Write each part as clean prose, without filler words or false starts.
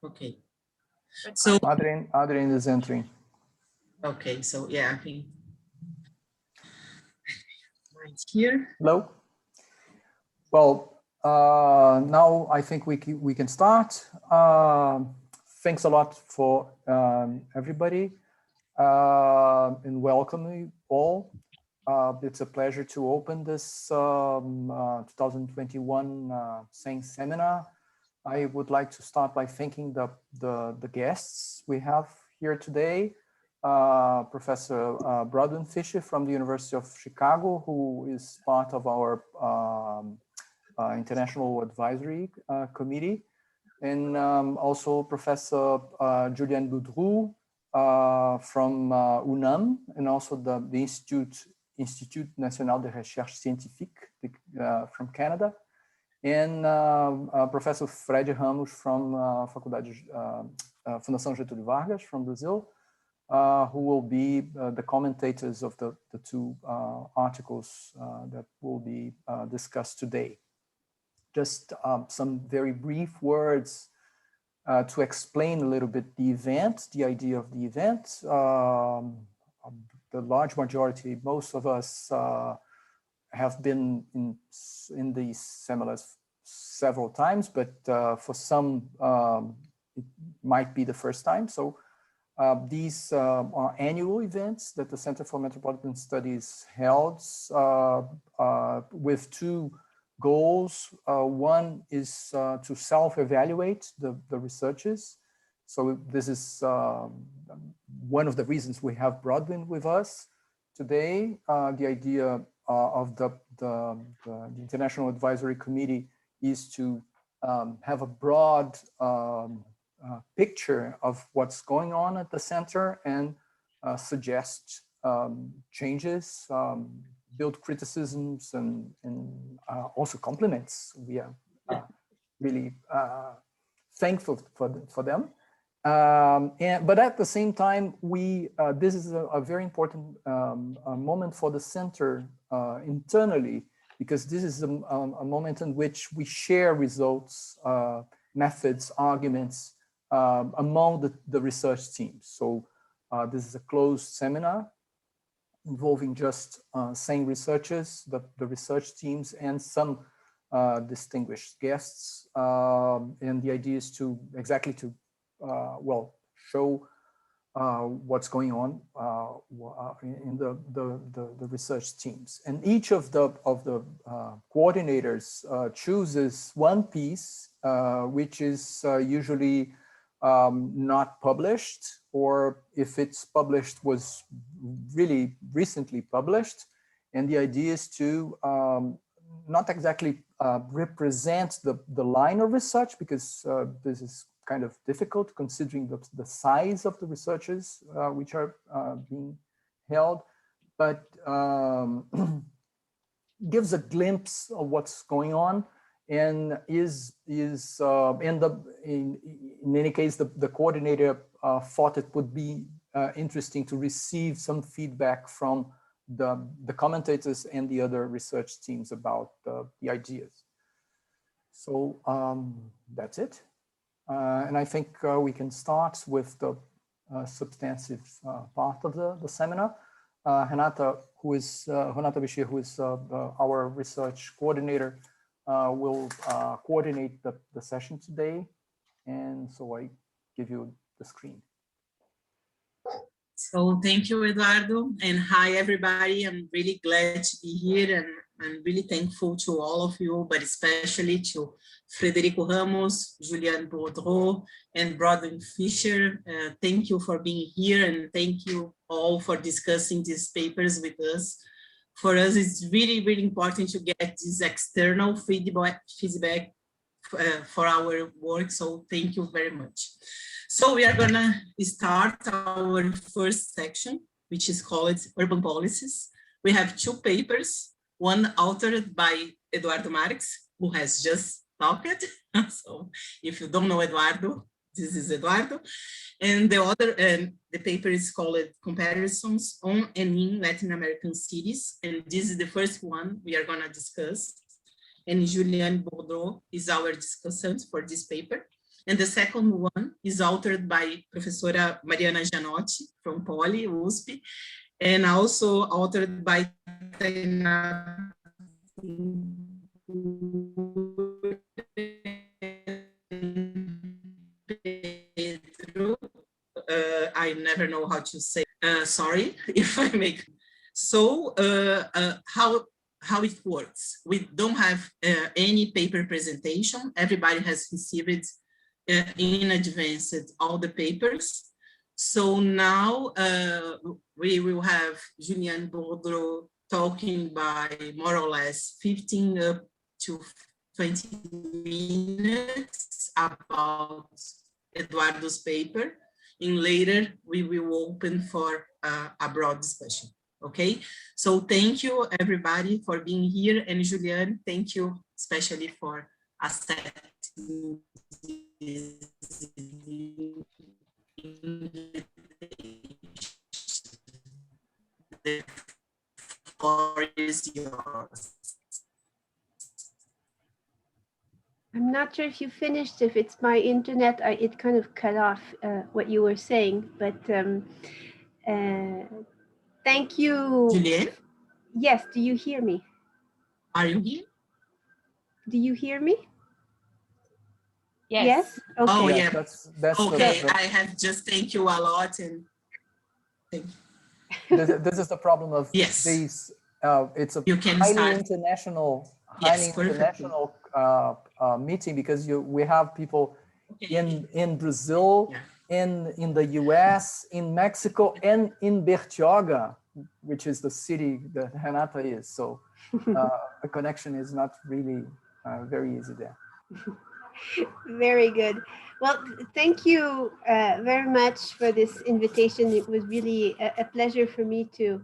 Okay. So Adrian is entering. Okay, so yeah, I think right here. Hello. Well, now I think we can start. Thanks a lot for everybody and welcome you all. It's a pleasure to open this 2021 CEM seminar. I would like to start by thanking the guests we have here today. Professor Brodwin Fisher from the University of Chicago, who is part of our International Advisory Committee, and also Professor Juli-Anne Boudreau from UNAM, and also the Institut National de Recherche Scientifique from Canada, and Professor Fred Ramos from Fundação Getúlio Vargas from Brazil, who will be the commentators of the two articles that will be discussed today. Just some very brief words to explain a little bit the event, the idea of the event. The large majority, most of us have been in these seminars several times, but for some, it might be the first time. So these are annual events that the Center for Metropolitan Studies holds with two goals. One is to self-evaluate the researchers. So this is one of the reasons we have Brodwin with us today. The idea of the International Advisory Committee is to have a broad picture of what's going on at the center and suggest changes, build criticisms, and also compliments. We are really thankful for them. But at the same time, this is a very important moment for the center internally, because this is a moment in which we share results, methods, arguments among the research teams. So this is a closed seminar involving just same researchers, the research teams, and some distinguished guests. And the idea is to well, show what's going on in the research teams. And each of the coordinators chooses one piece, which is usually not published, or if it's published, was really recently published. And the idea is to not exactly represent the line of research, because this is kind of difficult considering the size of the researchers which are being held, but gives a glimpse of what's going on, and in any case, the coordinator thought it would be interesting to receive some feedback from the commentators and the other research teams about the ideas. So that's it. And I think we can start with the substantive part of the seminar. Renata Bishir, who is our research coordinator, will coordinate the session today. And so I give you the screen. So thank you, Eduardo, and hi, everybody. I'm really glad to be here, and I'm really thankful to all of you, but especially to Frederico Ramos, Juli-Anne Boudreau, and Brodwin Fisher. Thank you for being here, and thank you all for discussing these papers with us. For us, it's really, really important to get this external feedback for our work, so thank you very much. So we are gonna start our first section, which is called Urban Policies. We have two papers, one authored by Eduardo Marques, who has just talked. So if you don't know Eduardo, this is Eduardo. And the other, the paper is called Comparisons on and in Latin American Cities. And this is the first one we are gonna discuss. And Juli-Anne Boudreau is our discussant for this paper. And the second one is authored by Professora Mariana Gianotti from Poly, USP, and also authored by Tainá, Pedro. I never know how to say. Sorry if I make. So how it works? We don't have any paper presentation. Everybody has received in advance all the papers. So now we will have Juli-Anne Boudreau talking by more or less 15 up to 20 minutes about Eduardo's paper. And later we will open for a broad discussion. Okay, so thank you everybody for being here, and Juli-Anne, thank you especially for accepting this. The floor is yours. I'm not sure if you finished. If it's my internet, it kind of cut off what you were saying, but thank you. Juli-Anne? Yes, do you hear me? Are you here? Do you hear me? Yes. Yes? Okay. Oh, Yes, yeah. that's okay, I have just thank you a lot. And thank you. This is the problem of yes. these. It's a you can highly start. international, Yes, international meeting, because we have people okay. in Brazil, yeah, in the US, in Mexico, and in Bertioga, which is the city that Renata is. So the connection is not really very easy there. Very good. Well, thank you very much for this invitation. It was really a pleasure for me to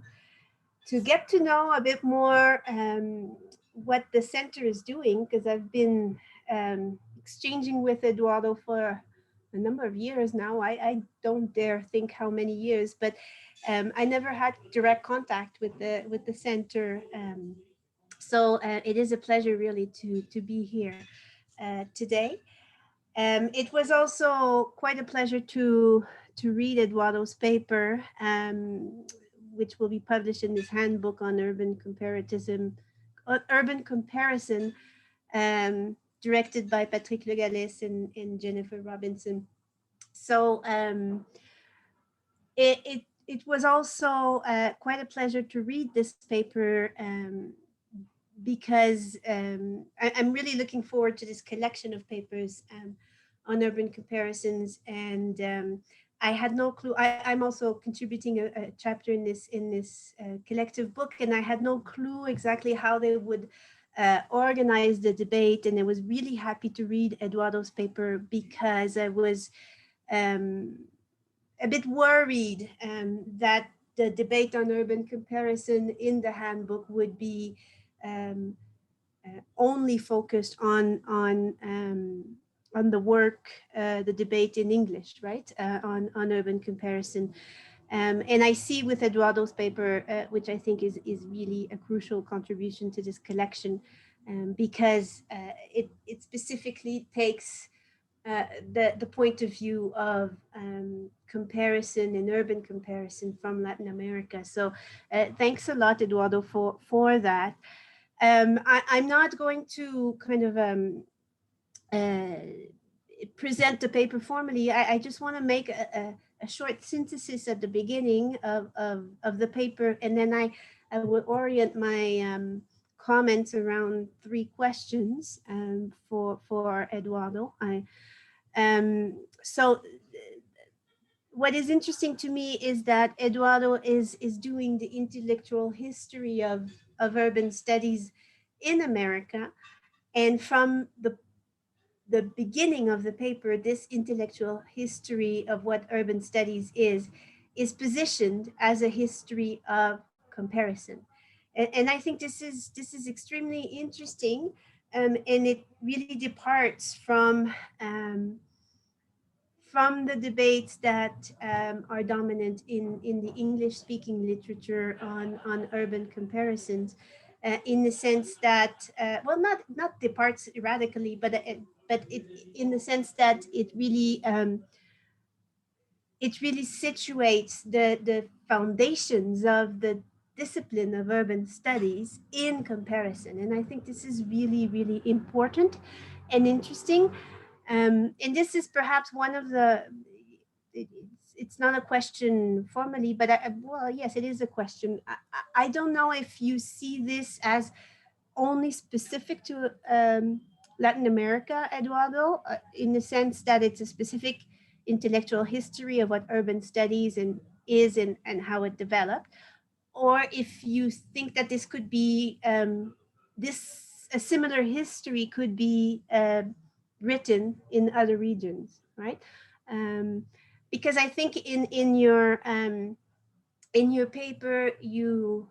get to know a bit more what the center is doing, because I've been exchanging with Eduardo for a number of years now. I don't dare think how many years, but I never had direct contact with the center. So it is a pleasure really to be here today. It was also quite a pleasure to read Eduardo's paper, which will be published in his handbook on urban comparison, directed by Patrick Le Gallès and Jennifer Robinson. So it was also quite a pleasure to read this paper, because I'm really looking forward to this collection of papers on urban comparisons, and I had no clue. I'm also contributing a chapter in this collective book, and I had no clue exactly how they would organize the debate. And I was really happy to read Eduardo's paper, because I was a bit worried that the debate on urban comparison in the handbook would be only focused on the work, the debate in English, right? On urban comparison. And I see with Eduardo's paper, which I think is really a crucial contribution to this collection, because it specifically takes the point of view of comparison and urban comparison from Latin America. So thanks a lot, Eduardo, for that. I'm not going to kind of present the paper formally. I just want to make a short synthesis at the beginning of the paper, and then I will orient my comments around 3 questions for Eduardo. So what is interesting to me is that Eduardo is doing the intellectual history of urban studies in America, and from the beginning of the paper, this intellectual history of what urban studies is positioned as a history of comparison, and I think this is extremely interesting, and it really departs from the debates that are dominant in the English-speaking literature on urban comparisons, in the sense that, well, not departs radically, but but in the sense that it really situates the foundations of the discipline of urban studies in comparison. And I think this is really, really important and interesting. And this is perhaps one of the, it's not a question formally, but well, yes, it is a question. I don't know if you see this as only specific to Latin America, Eduardo, in the sense that it's a specific intellectual history of what urban studies is and how it developed, or if you think that this could be a similar history could be written in other regions, right? Because I think in your paper you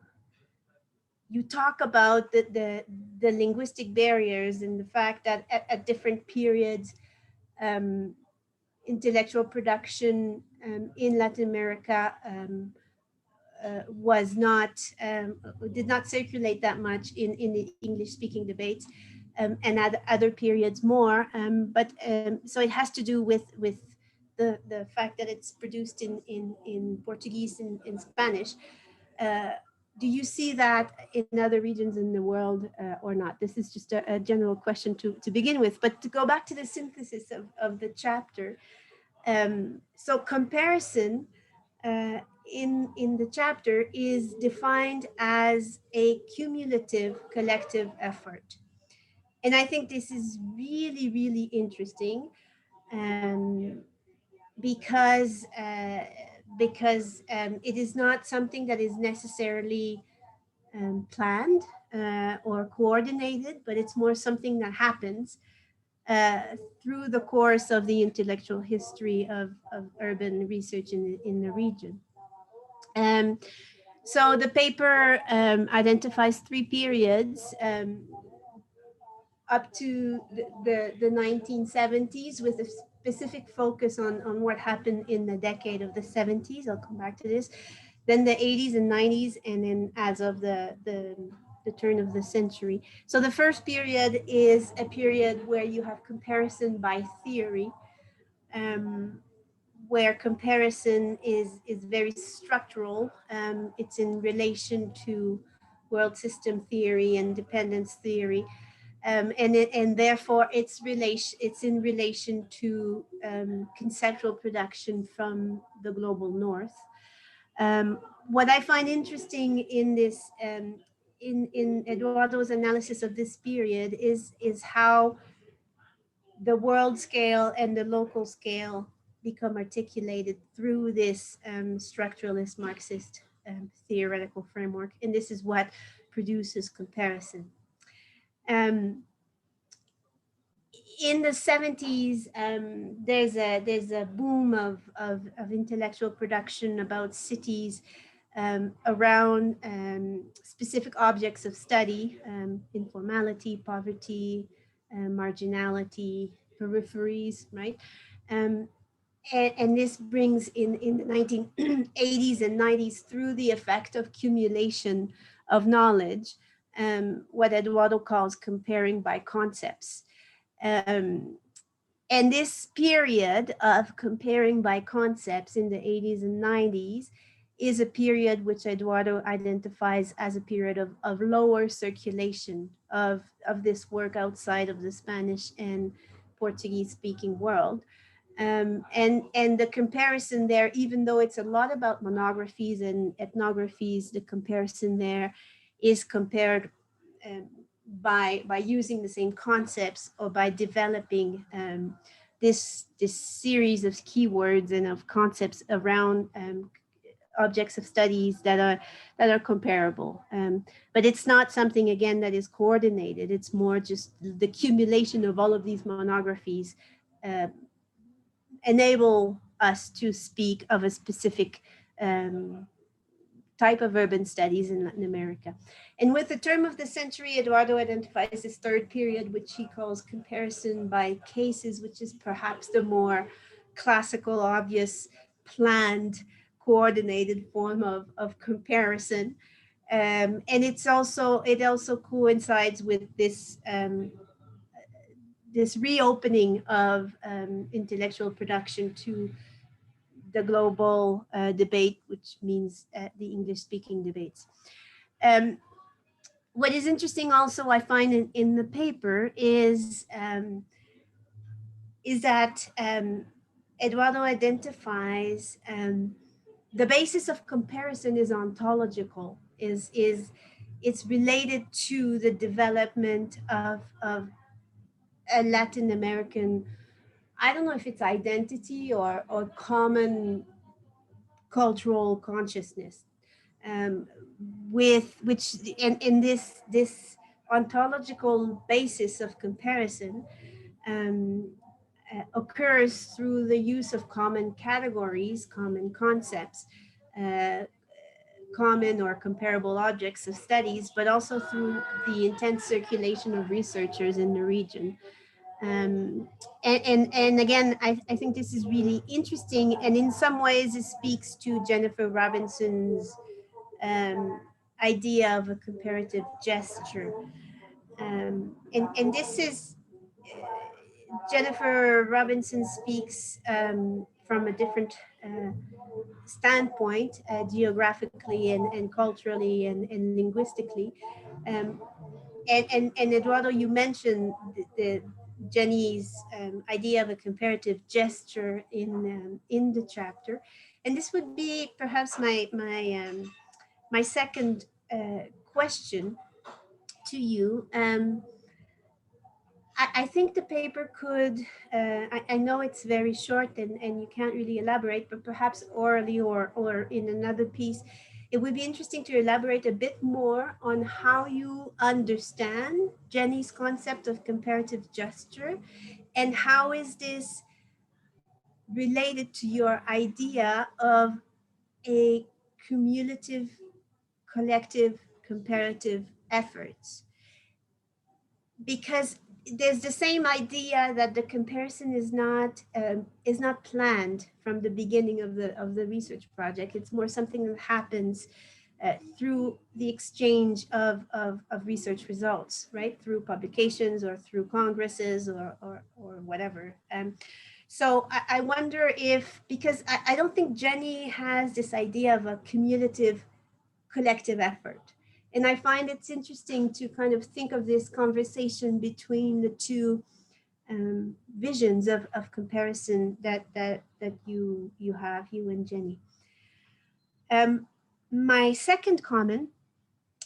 talk about the linguistic barriers and the fact that at different periods intellectual production in Latin America was not did not circulate that much in the English speaking debates, and at other periods more, but so it has to do with the fact that it's produced in Portuguese and in Spanish. Do you see that in other regions in the world or not? This is just a general question to begin with, but to go back to the synthesis of the chapter. So comparison in the chapter is defined as a cumulative collective effort. And I think this is really, really interesting because it is not something that is necessarily planned or coordinated, but it's more something that happens through the course of the intellectual history of urban research in the region. So the paper identifies 3 periods up to the 1970s with a specific focus on what happened in the decade of the 70s. I'll come back to this. Then the 80s and 90s, and then as of the turn of the century. So the first period is a period where you have comparison by theory, where comparison is very structural. It's in relation to world system theory and dependence theory. And therefore it's in relation to conceptual production from the global north. What I find interesting in this, in Eduardo's analysis of this period is how the world scale and the local scale become articulated through this structuralist Marxist theoretical framework. And this is what produces comparison. In the 70s, there's a boom of intellectual production about cities around specific objects of study, informality, poverty, marginality, peripheries, right? And this brings in the 1980s and 90s through the effect of accumulation of knowledge, what Eduardo calls comparing by concepts. And this period of comparing by concepts in the 80s and 90s is a period which Eduardo identifies as a period of lower circulation of this work outside of the Spanish and Portuguese speaking world. And the comparison there, even though it's a lot about monographies and ethnographies, the comparison there is compared by using the same concepts or by developing this series of keywords and of concepts around objects of studies that are comparable. But it's not something, again, that is coordinated. It's more just the accumulation of all of these monographies enable us to speak of a specific type of urban studies in Latin America. And with the turn of the century, Eduardo identifies this third period, which he calls comparison by cases, which is perhaps the more classical, obvious, planned, coordinated form of comparison. And it also coincides with this this reopening of intellectual production to the global debate, which means the English-speaking debates. What is interesting also, I find in the paper is that Eduardo identifies the basis of comparison is ontological, it's related to the development of a Latin American, I don't know if it's identity or common cultural consciousness, with which in this ontological basis of comparison occurs through the use of common categories, common concepts, common or comparable objects of studies, but also through the intense circulation of researchers in the region. And again, I think this is really interesting, and in some ways it speaks to Jennifer Robinson's idea of a comparative gesture. And this is, Jennifer Robinson speaks from a different standpoint, geographically and culturally and linguistically. And Eduardo, you mentioned the Jenny's idea of a comparative gesture in the chapter, and this would be perhaps my second question to you. I think the paper could, I know it's very short and you can't really elaborate, but perhaps orally or in another piece, it would be interesting to elaborate a bit more on how you understand Jenny's concept of comparative gesture, and how is this related to your idea of a cumulative, collective, comparative efforts. Because there's the same idea that the comparison is not planned from the beginning of the research project. It's more something that happens through the exchange of research results, right? Through publications or through congresses or whatever. So I wonder if, because I don't think Jenny has this idea of a cumulative collective effort. And I find it's interesting to kind of think of this conversation between the two visions of comparison that you have, you and Jenny. My second comment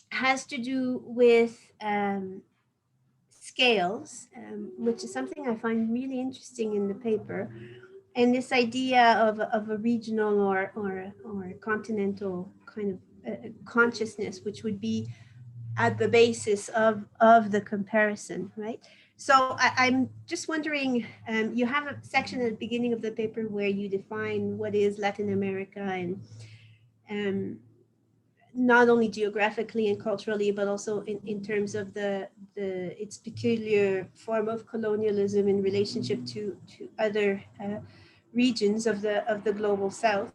has to do with scales, which is something I find really interesting in the paper. And this idea of a regional or continental kind of consciousness, which would be at the basis of the comparison, right? So I'm just wondering, you have a section at the beginning of the paper where you define what is Latin America, and not only geographically and culturally, but also in terms of its peculiar form of colonialism in relationship to other regions of the global South.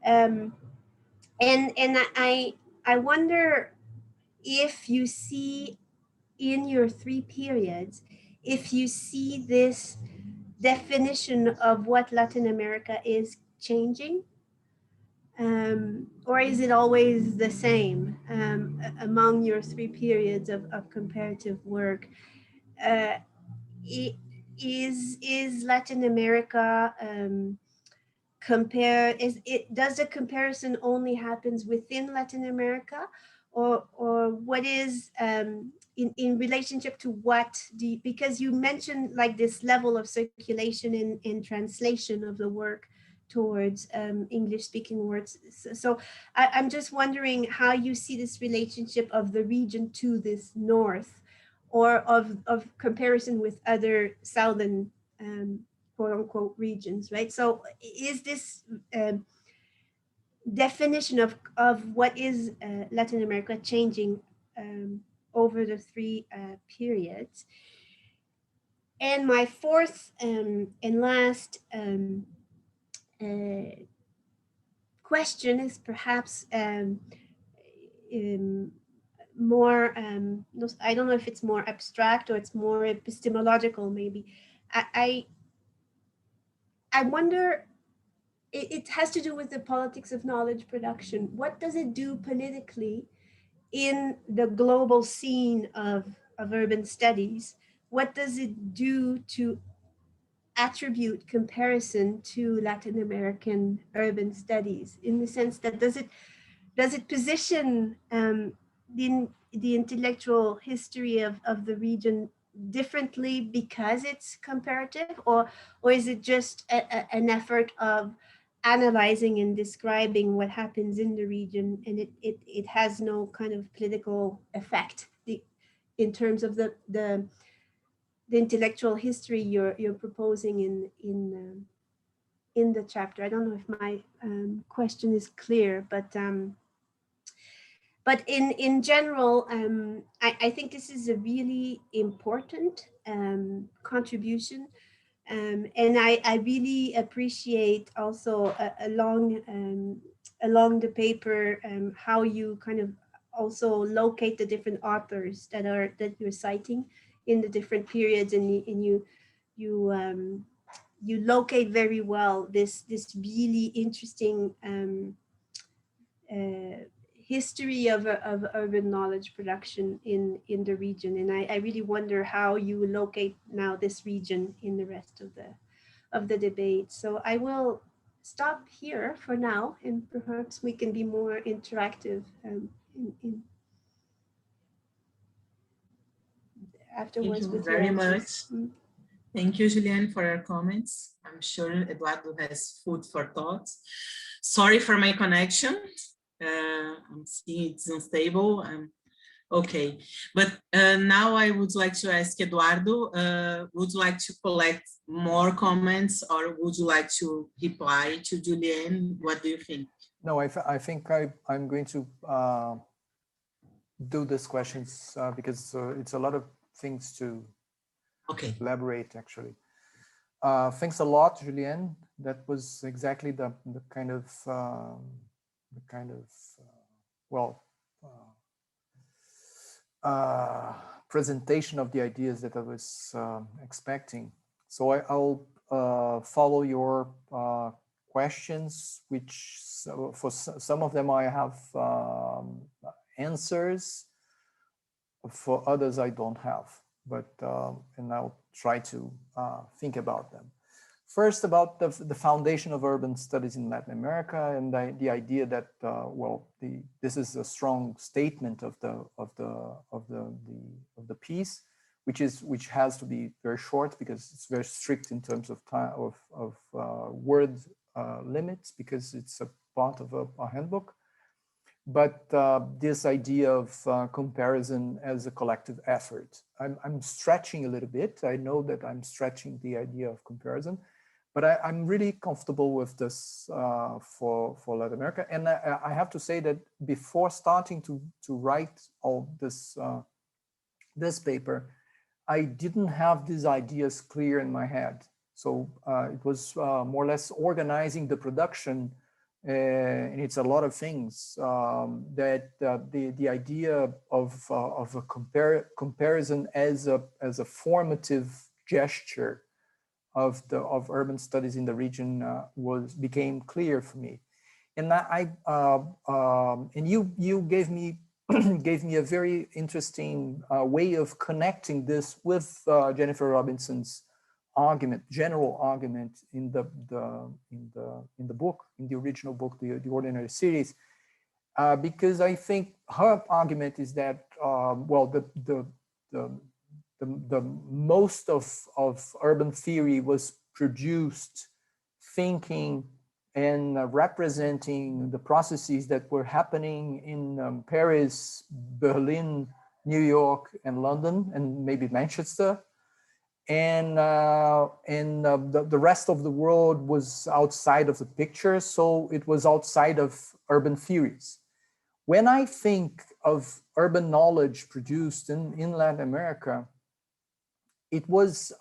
And I wonder if you see in your three periods, if you see this definition of what Latin America is changing, or is it always the same among your three periods of comparative work? Is Latin America does the comparison only happens within Latin America, or what is in relationship to what because you mentioned like this level of circulation in translation of the work towards English speaking words. So I'm just wondering how you see this relationship of the region to this north, or of comparison with other southern quote unquote regions, right? So is this definition of what is Latin America changing over the three periods? And my fourth and last question is perhaps more, I don't know if it's more abstract or it's more epistemological maybe. I wonder, it has to do with the politics of knowledge production. What does it do politically in the global scene of urban studies? What does it do to attribute comparison to Latin American urban studies, in the sense that does it position the intellectual history of the region differently because it's comparative, or is it just an effort of analyzing and describing what happens in the region, and it has no kind of political effect in terms of the intellectual history you're proposing in the chapter? I don't know if my question is clear, but in general, I think this is a really important contribution, and I really appreciate also along the paper how you kind of also locate the different authors that you're citing in the different periods, and you locate very well this really interesting history of urban knowledge production in the region. And I really wonder how you locate now this region in the rest of the debate. So I will stop here for now, and perhaps we can be more interactive afterwards. Thank you with very your much. Mm. Thank you, Juli-Anne, for your comments. I'm sure Eduardo has food for thought. Sorry for my connection. I'm seeing it's unstable. Okay, but now I would like to ask Eduardo, would you like to collect more comments, or would you like to reply to Juli-Anne? What do you think? No, I think I'm going to do these questions because it's a lot of things to elaborate, actually. Thanks a lot, Juli-Anne. That was exactly the kind of presentation of the ideas that I was expecting. So I'll follow your questions, which for some of them I have answers, for others I don't have, but and I'll try to think about them. First, about the foundation of urban studies in Latin America, and the idea that this is a strong statement of the piece, which has to be very short because it's very strict in terms of time of word limits, because it's a part of a handbook. But this idea of comparison as a collective effort, I'm stretching a little bit. I know that I'm stretching the idea of comparison, but I'm really comfortable with this for Latin America. And I have to say that before starting to write all this this paper, I didn't have these ideas clear in my head. So it was more or less organizing the production, and it's a lot of things that the idea of a comparison as a formative gesture of urban studies in the region became clear for me. And and you gave me a very interesting way of connecting this with Jennifer Robinson's general argument in the book, in the original book, the Ordinary Cities, because I think her argument is that the most of urban theory was produced thinking and representing the processes that were happening in Paris, Berlin, New York, and London, and maybe Manchester. And the rest of the world was outside of the picture, so it was outside of urban theories. When I think of urban knowledge produced in Latin America, it was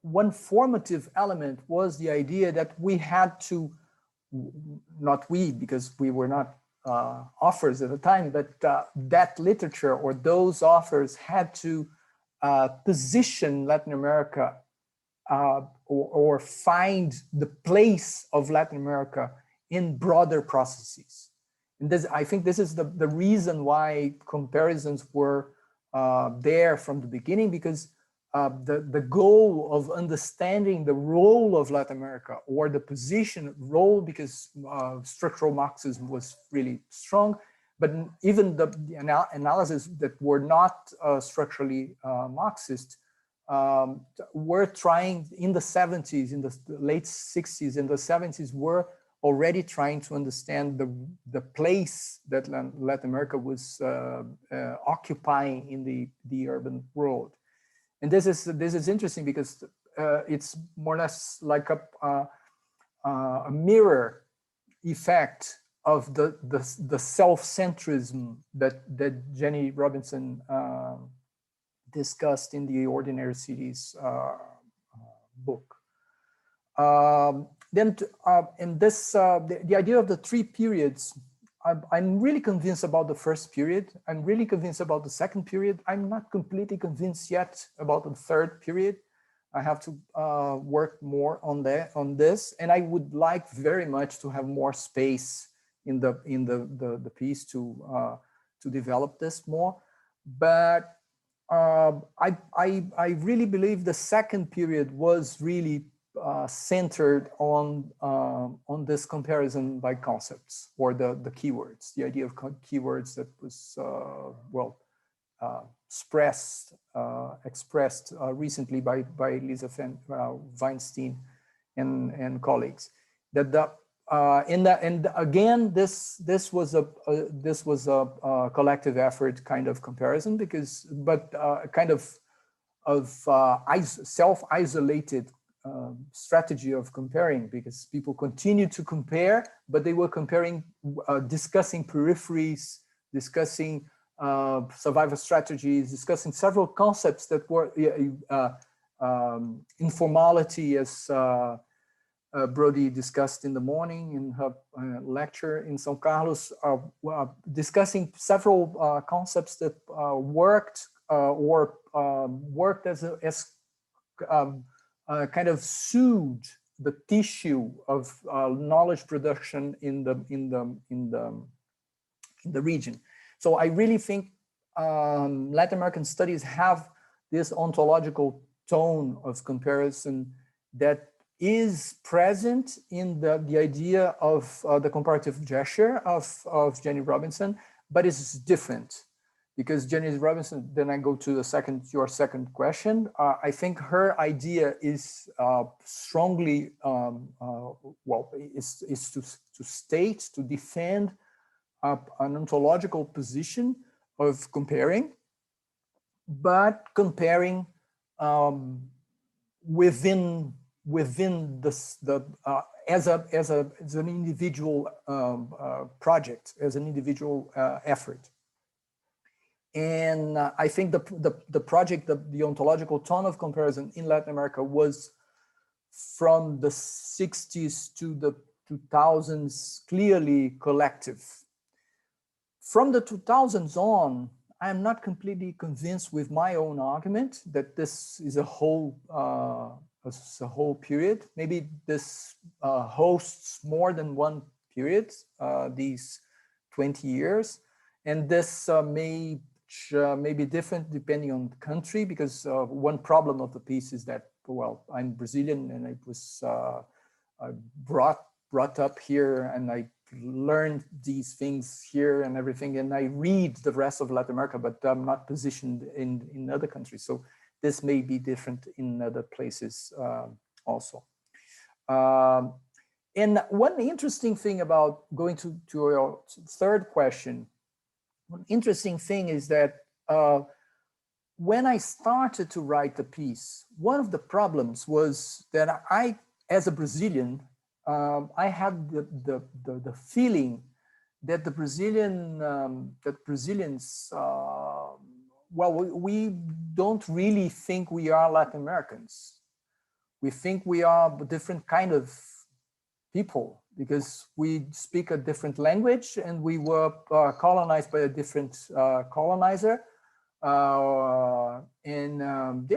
one formative element was the idea that we had to, not we, because we were not authors at the time, but that literature or those authors had to position Latin America or find the place of Latin America in broader processes. And this, I think this is the reason why comparisons were there from the beginning, because the goal of understanding the role of Latin America or the position role, because structural Marxism was really strong, but even the analysis that were not structurally Marxist were trying in the 70s, in the late 60s, in the 70s, were already trying to understand the place that Latin America was occupying in the urban world. And this is interesting because it's more or less like a mirror effect of the self-centrism that Jenny Robinson discussed in the Ordinary Cities book. Then in this, the idea of the three periods, I'm really convinced about the first period. I'm really convinced about the second period. I'm not completely convinced yet about the third period. I have to work more on this, and I would like very much to have more space in the piece to develop this more. But I really believe the second period was really centered on this comparison by concepts or the keywords, the idea of keywords that was expressed recently by Lisa Weinstein and colleagues. That and again this was a collective effort kind of comparison, but kind of self-isolated strategy of comparing, because people continued to compare, but they were comparing, discussing peripheries, discussing survival strategies, discussing several concepts that were informality, as Brody discussed in the morning in her lecture in São Carlos, discussing several concepts that worked as kind of soothed the tissue of knowledge production in the region. So I really think Latin American studies have this ontological tone of comparison that is present in the idea of the comparative gesture of Jenny Robinson, but it's different. Because Jenny Robinson, then I go to your second question. I think her idea is strongly, is to state, to defend an ontological position of comparing, but comparing within as an individual project, as an individual effort. And I think the project, the ontological tone of comparison in Latin America was from the 60s to the 2000s clearly collective. From the 2000s on, I'm not completely convinced with my own argument that this is a whole period. Maybe this hosts more than one period, these 20 years. And this may be different depending on the country, because one problem of the piece is that, well, I'm Brazilian and I was brought up here, and I learned these things here and everything, and I read the rest of Latin America, but I'm not positioned in other countries. So this may be different in other places also. And one interesting thing about going to your third question, one interesting thing is that when I started to write the piece, one of the problems was that I, as a Brazilian, I had the feeling that the Brazilians, well, we don't really think we are Latin Americans. We think we are a different kind of people, because we speak a different language and we were colonized by a different colonizer. They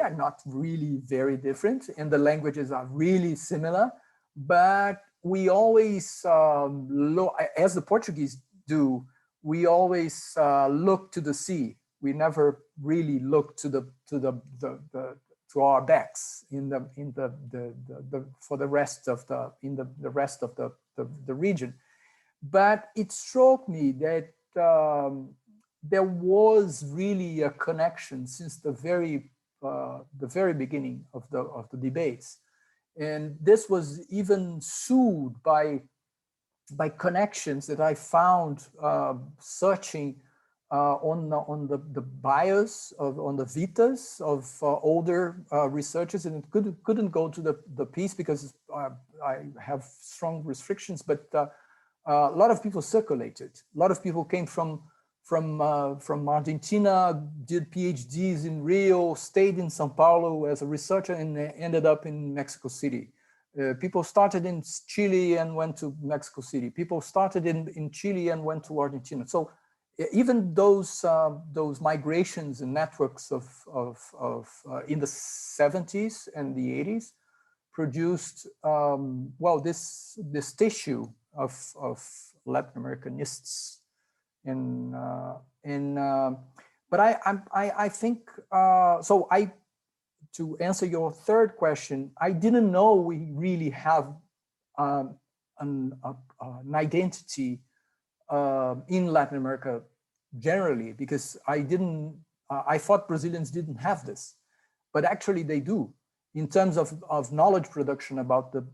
are not really very different, and the languages are really similar, but we always look, as the Portuguese do, we always look to the sea. We never really look to our backs for the rest of the region. But it struck me that there was really a connection since the very beginning of the debates, and this was even soothed by connections that I found searching on the bios on the vitas of older researchers, and it couldn't go to the piece because I have strong restrictions, but a lot of people circulated. A lot of people came from Argentina, did PhDs in Rio, stayed in Sao Paulo as a researcher, and ended up in Mexico City. People started in Chile and went to Mexico City. People started in Chile and went to Argentina. So even those migrations and networks of in the 70s and the 80s produced well this tissue of Latin Americanists. But I think so. To answer your third question, I didn't know we really have an identity in Latin America generally, because I thought Brazilians didn't have this, but actually they do, in terms of knowledge production about the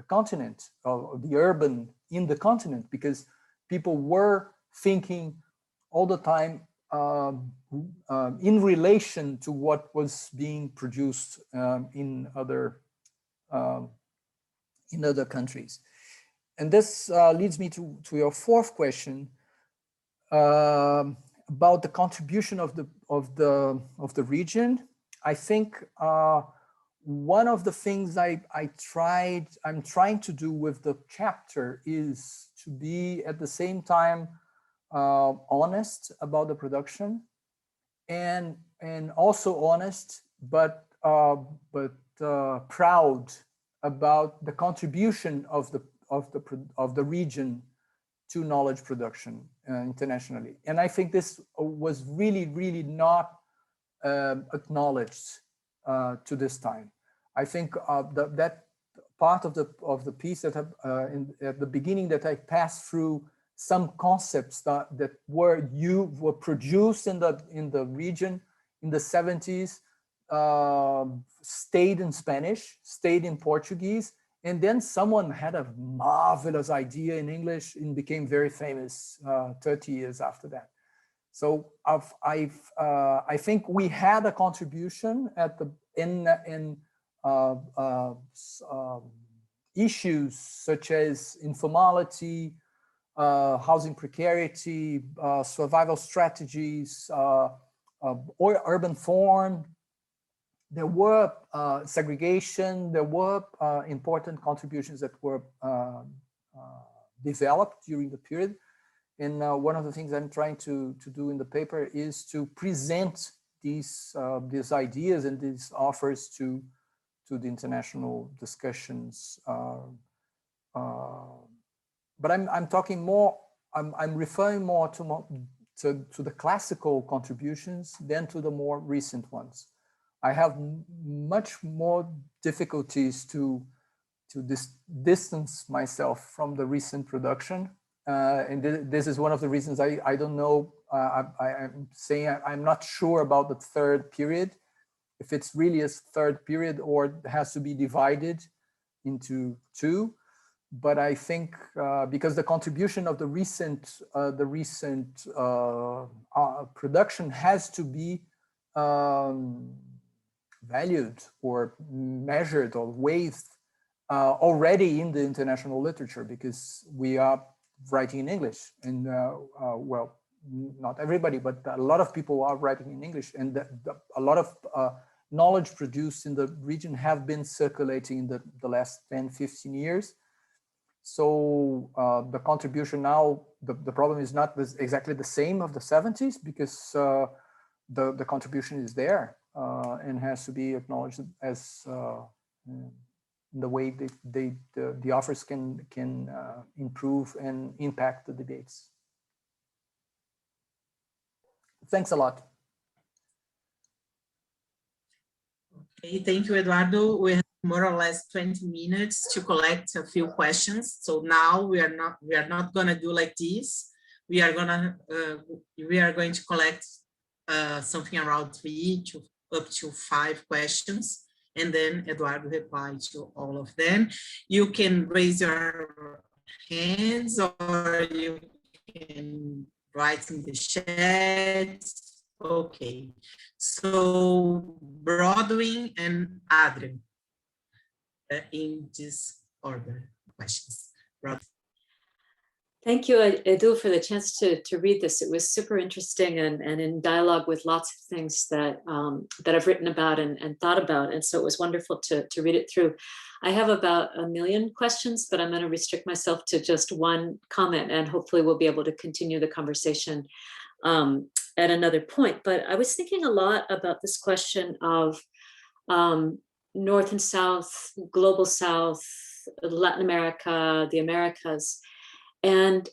continent, the urban in the continent, because people were thinking all the time in relation to what was being produced in other countries. And this leads me to your fourth question about the contribution of the region. I think one of the things I'm trying to do with the chapter is to be at the same time honest about the production, and also honest, but proud about the contribution of the region to knowledge production internationally. And I think this was really not acknowledged to this time. I think that part of the piece that at the beginning, that I passed through some concepts that were produced in the region in the 70s, stayed in Spanish, stayed in Portuguese, and then someone had a marvelous idea in English and became very famous 30 years after that. So I think we had a contribution in issues such as informality, housing precarity, survival strategies, or urban form. There were segregation, there were important contributions that were developed during the period. And one of the things I'm trying to do in the paper is to present these ideas and these offers to the international discussions. But I'm talking more, I'm referring more to the classical contributions than to the more recent ones. I have much more difficulties to distance myself from the recent production. And this is one of the reasons I don't know, I'm saying I'm not sure about the third period, if it's really a third period or has to be divided into two. But I think because the contribution of the recent production has to be valued or measured or weighed already in the international literature, because we are writing in English, and well, not everybody, but a lot of people are writing in English, and a lot of knowledge produced in the region have been circulating in the last 10, 15 years. So the contribution now, the problem is not exactly the same of the 70s, because the contribution is there and has to be acknowledged as the way the authors can improve and impact the debates. Thanks a lot. Okay, thank you, Eduardo. We have more or less 20 minutes to collect a few questions. So now we are not going to do like this. We are going to collect something around 3 to up to 5 questions, and then Eduardo reply to all of them. You can raise your hands, or you can write in the chat. Okay, so Brodwin and Adrian, in this order questions. Thank you, Edu, for the chance to read this. It was super interesting and in dialogue with lots of things that that I've written about and thought about. And so it was wonderful to read it through. I have about 1 million questions, but I'm going to restrict myself to just one comment, and hopefully we'll be able to continue the conversation at another point. But I was thinking a lot about this question of North and South, Global South, Latin America, the Americas. And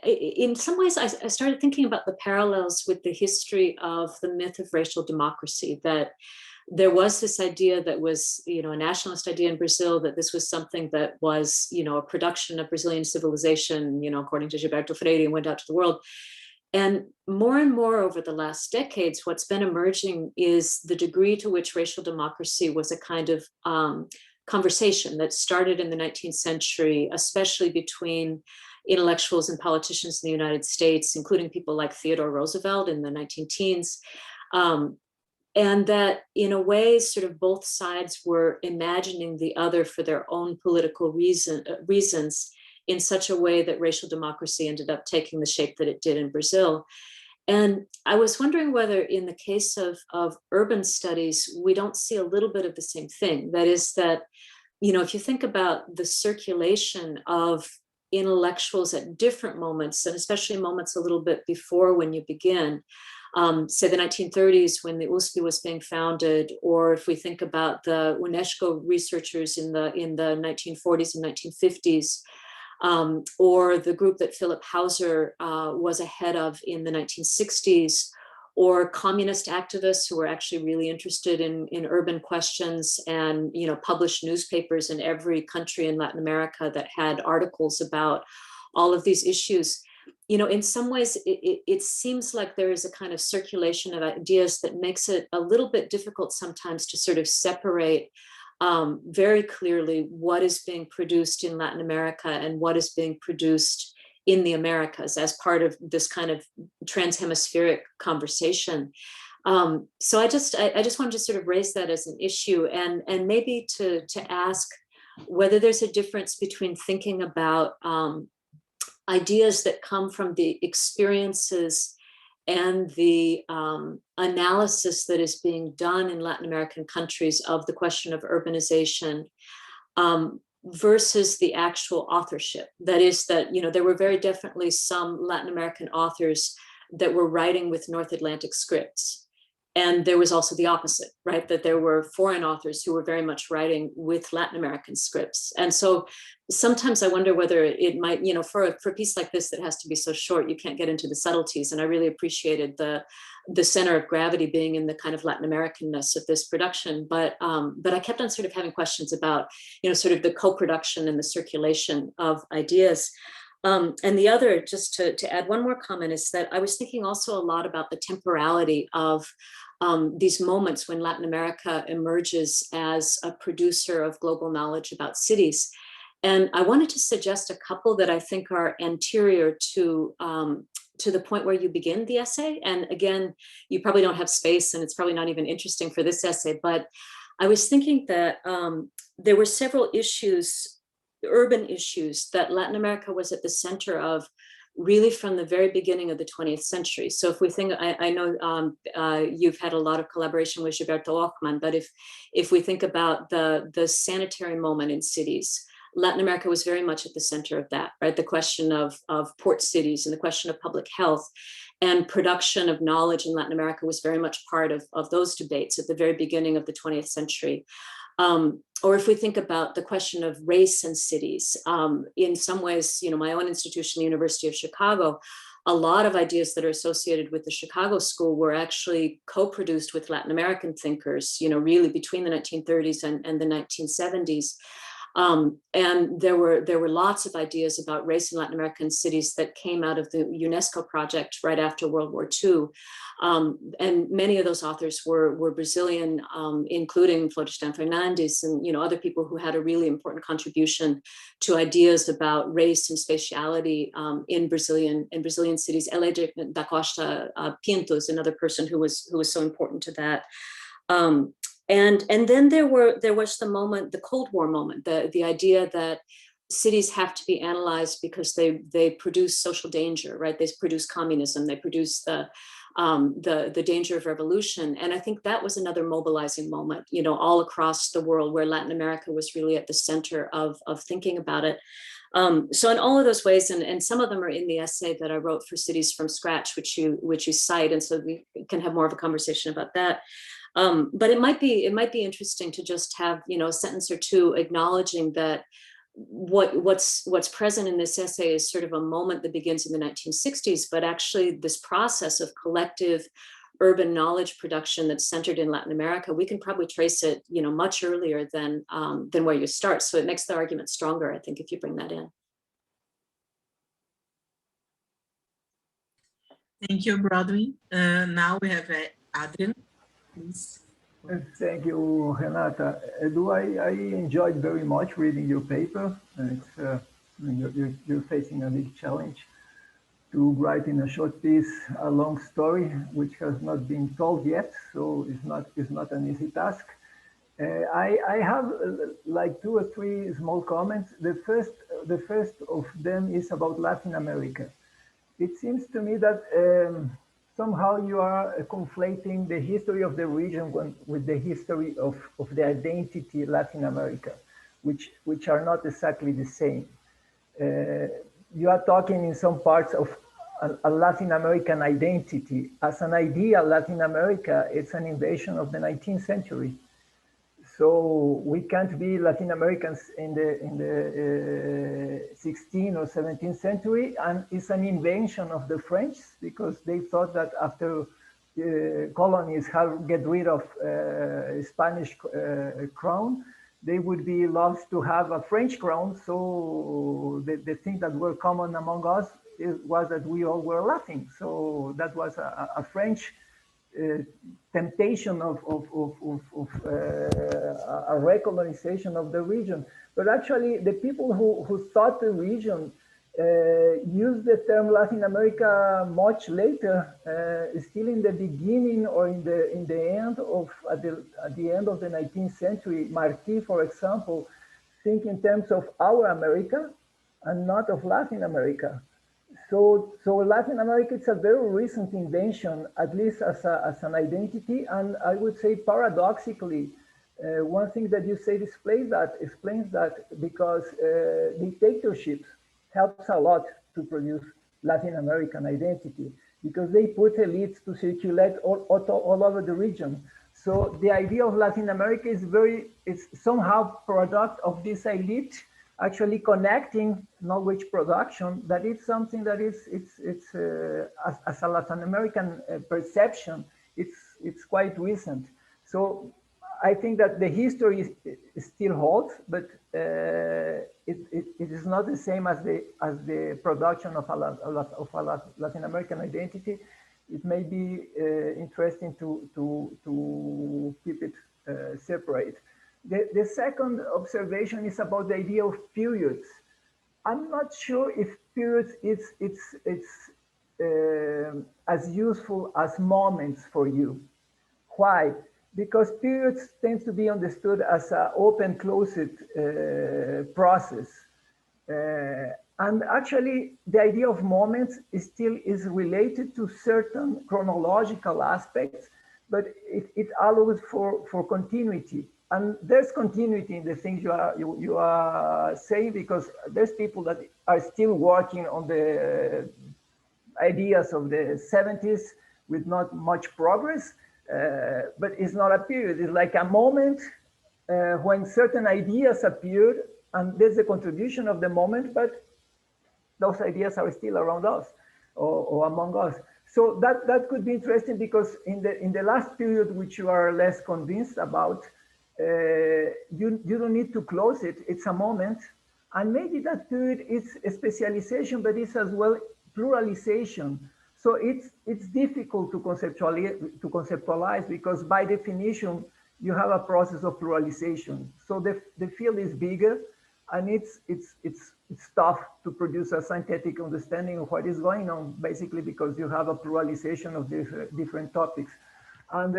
in some ways, I started thinking about the parallels with the history of the myth of racial democracy, that there was this idea that was, a nationalist idea in Brazil, that this was something that was, a production of Brazilian civilization, according to Gilberto Freire, and went out to the world. And more over the last decades, what's been emerging is the degree to which racial democracy was a kind of conversation that started in the 19th century, especially between intellectuals and politicians in the United States, including people like Theodore Roosevelt in the 19-teens. And that in a way, sort of both sides were imagining the other for their own political reasons in such a way that racial democracy ended up taking the shape that it did in Brazil. And I was wondering whether in the case of urban studies, we don't see a little bit of the same thing. That is that, if you think about the circulation of intellectuals at different moments, and especially moments a little bit before when you begin, say the 1930s when the USP was being founded, or if we think about the UNESCO researchers in the 1940s and 1950s, or the group that Philip Hauser was ahead of in the 1960s, or communist activists who were actually really interested in urban questions and published newspapers in every country in Latin America that had articles about all of these issues. In some ways, it seems like there is a kind of circulation of ideas that makes it a little bit difficult sometimes to sort of separate very clearly what is being produced in Latin America and what is being produced in the Americas as part of this kind of transhemispheric conversation. So I just wanted to sort of raise that as an issue, and maybe to ask whether there's a difference between thinking about ideas that come from the experiences and the analysis that is being done in Latin American countries of the question of urbanization versus the actual authorship. That is that, there were very definitely some Latin American authors that were writing with North Atlantic scripts. And there was also the opposite, right? That there were foreign authors who were very much writing with Latin American scripts. And so sometimes I wonder whether it might, for a piece like this that has to be so short, you can't get into the subtleties. And I really appreciated the center of gravity being in the kind of Latin Americanness of this production. But I kept on sort of having questions about, sort of the co-production and the circulation of ideas. And the other, just to add one more comment, is that I was thinking also a lot about the temporality of these moments when Latin America emerges as a producer of global knowledge about cities. And I wanted to suggest a couple that I think are anterior to the point where you begin the essay. And again, you probably don't have space and it's probably not even interesting for this essay, but I was thinking that there were several issues, urban issues, that Latin America was at the center of really from the very beginning of the 20th century. So if we think, I know you've had a lot of collaboration with Gilberto Ochman, but if we think about the sanitary moment in cities, Latin America was very much at the center of that, right? The question of port cities and the question of public health and production of knowledge in Latin America was very much part of those debates at the very beginning of the 20th century. Or if we think about the question of race and cities, in some ways, you know, my own institution, the University of Chicago, a lot of ideas that are associated with the Chicago School were actually co-produced with Latin American thinkers, you know, really between the 1930s and the 1970s. And there were lots of ideas about race in Latin American cities that came out of the UNESCO project right after World War II. And many of those authors were Brazilian, including Florestan Fernandes and, you know, other people who had a really important contribution to ideas about race and spatiality in Brazilian cities. Eleide da Costa Pinto is another person who was so important to that. And then there was the moment, the Cold War moment, the idea that cities have to be analyzed because they produce social danger, right? They produce communism, they produce the danger of revolution. And I think that was another mobilizing moment, you know, all across the world where Latin America was really at the center of thinking about it. So in all of those ways, and some of them are in the essay that I wrote for Cities from Scratch, which you cite, and so we can have more of a conversation about that. But it might be interesting to just have, you know, a sentence or two acknowledging that what's present in this essay is sort of a moment that begins in the 1960s, but actually this process of collective urban knowledge production that's centered in Latin America, we can probably trace it, you know, much earlier than where you start. So it makes the argument stronger, I think, if you bring that in. Thank you, Broadway. Now we have Adrian, please. Thank you, Renata. Edu, I enjoyed very much reading your paper. You're facing a big challenge to write in a short piece a long story, which has not been told yet, so it's not an easy task. I have like 2 or 3 small comments. The first of them is about Latin America. It seems to me that somehow you are conflating the history of the region with the history of the identity Latin America, which are not exactly the same. You are talking in some parts of a Latin American identity. As an idea, Latin America, it's an invasion of the 19th century. So we can't be Latin Americans in the 16th or 17th century, and it's an invention of the French because they thought that after colonies get rid of Spanish crown, they would be lost to have a French crown. So the thing that were common among us was that we all were Latin. So that was a French temptation of a recolonization of the region. But actually the people who thought the region used the term Latin America much later, still in the beginning or at the end of the 19th century. Marques, for example, think in terms of our America and not of Latin America. So Latin America is a very recent invention, at least as an identity. And I would say paradoxically, one thing that you say explains that because dictatorships helps a lot to produce Latin American identity because they put elites to circulate all over the region. So the idea of Latin America is somehow product of this elite actually connecting knowledge production. That is something that as a Latin American perception, it's quite recent. So I think that the history still holds, but it is not the same as the production of a Latin American identity. It may be interesting to keep it separate. The second observation is about the idea of periods. I'm not sure if periods it's as useful as moments for you. Why? Because periods tend to be understood as an open-closed process. And actually, the idea of moments still is related to certain chronological aspects, but it allows for continuity. And there's continuity in the things you are saying, because there's people that are still working on the ideas of the 70s with not much progress, but it's not a period. It's like a moment when certain ideas appeared, and there's a contribution of the moment, but those ideas are still around us or among us. So that could be interesting, because in the last period, which you are less convinced about, you don't need to close it. It's a moment. And maybe that period is a specialization, but it's as well pluralization. So it's difficult to conceptualize, because by definition, you have a process of pluralization. So the field is bigger, and it's tough to produce a scientific understanding of what is going on, basically because you have a pluralization of different topics. And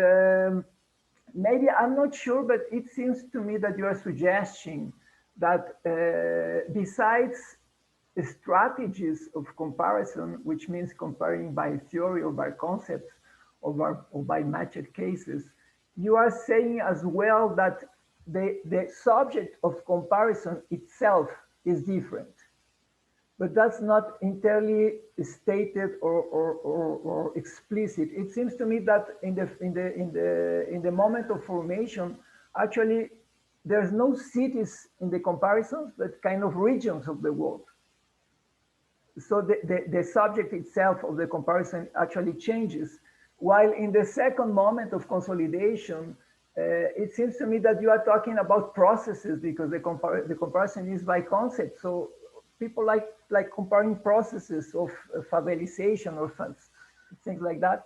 maybe, I'm not sure, but it seems to me that you are suggesting that besides strategies of comparison, which means comparing by theory or by concepts or by matched cases, you are saying as well that the subject of comparison itself is different. But that's not entirely stated or explicit. It seems to me that in the moment of formation, actually, there's no cities in the comparisons, but kind of regions of the world. So the subject itself of the comparison actually changes. While in the second moment of consolidation, it seems to me that you are talking about processes, because the comparison is by concept. So people like comparing processes of favelization or things like that.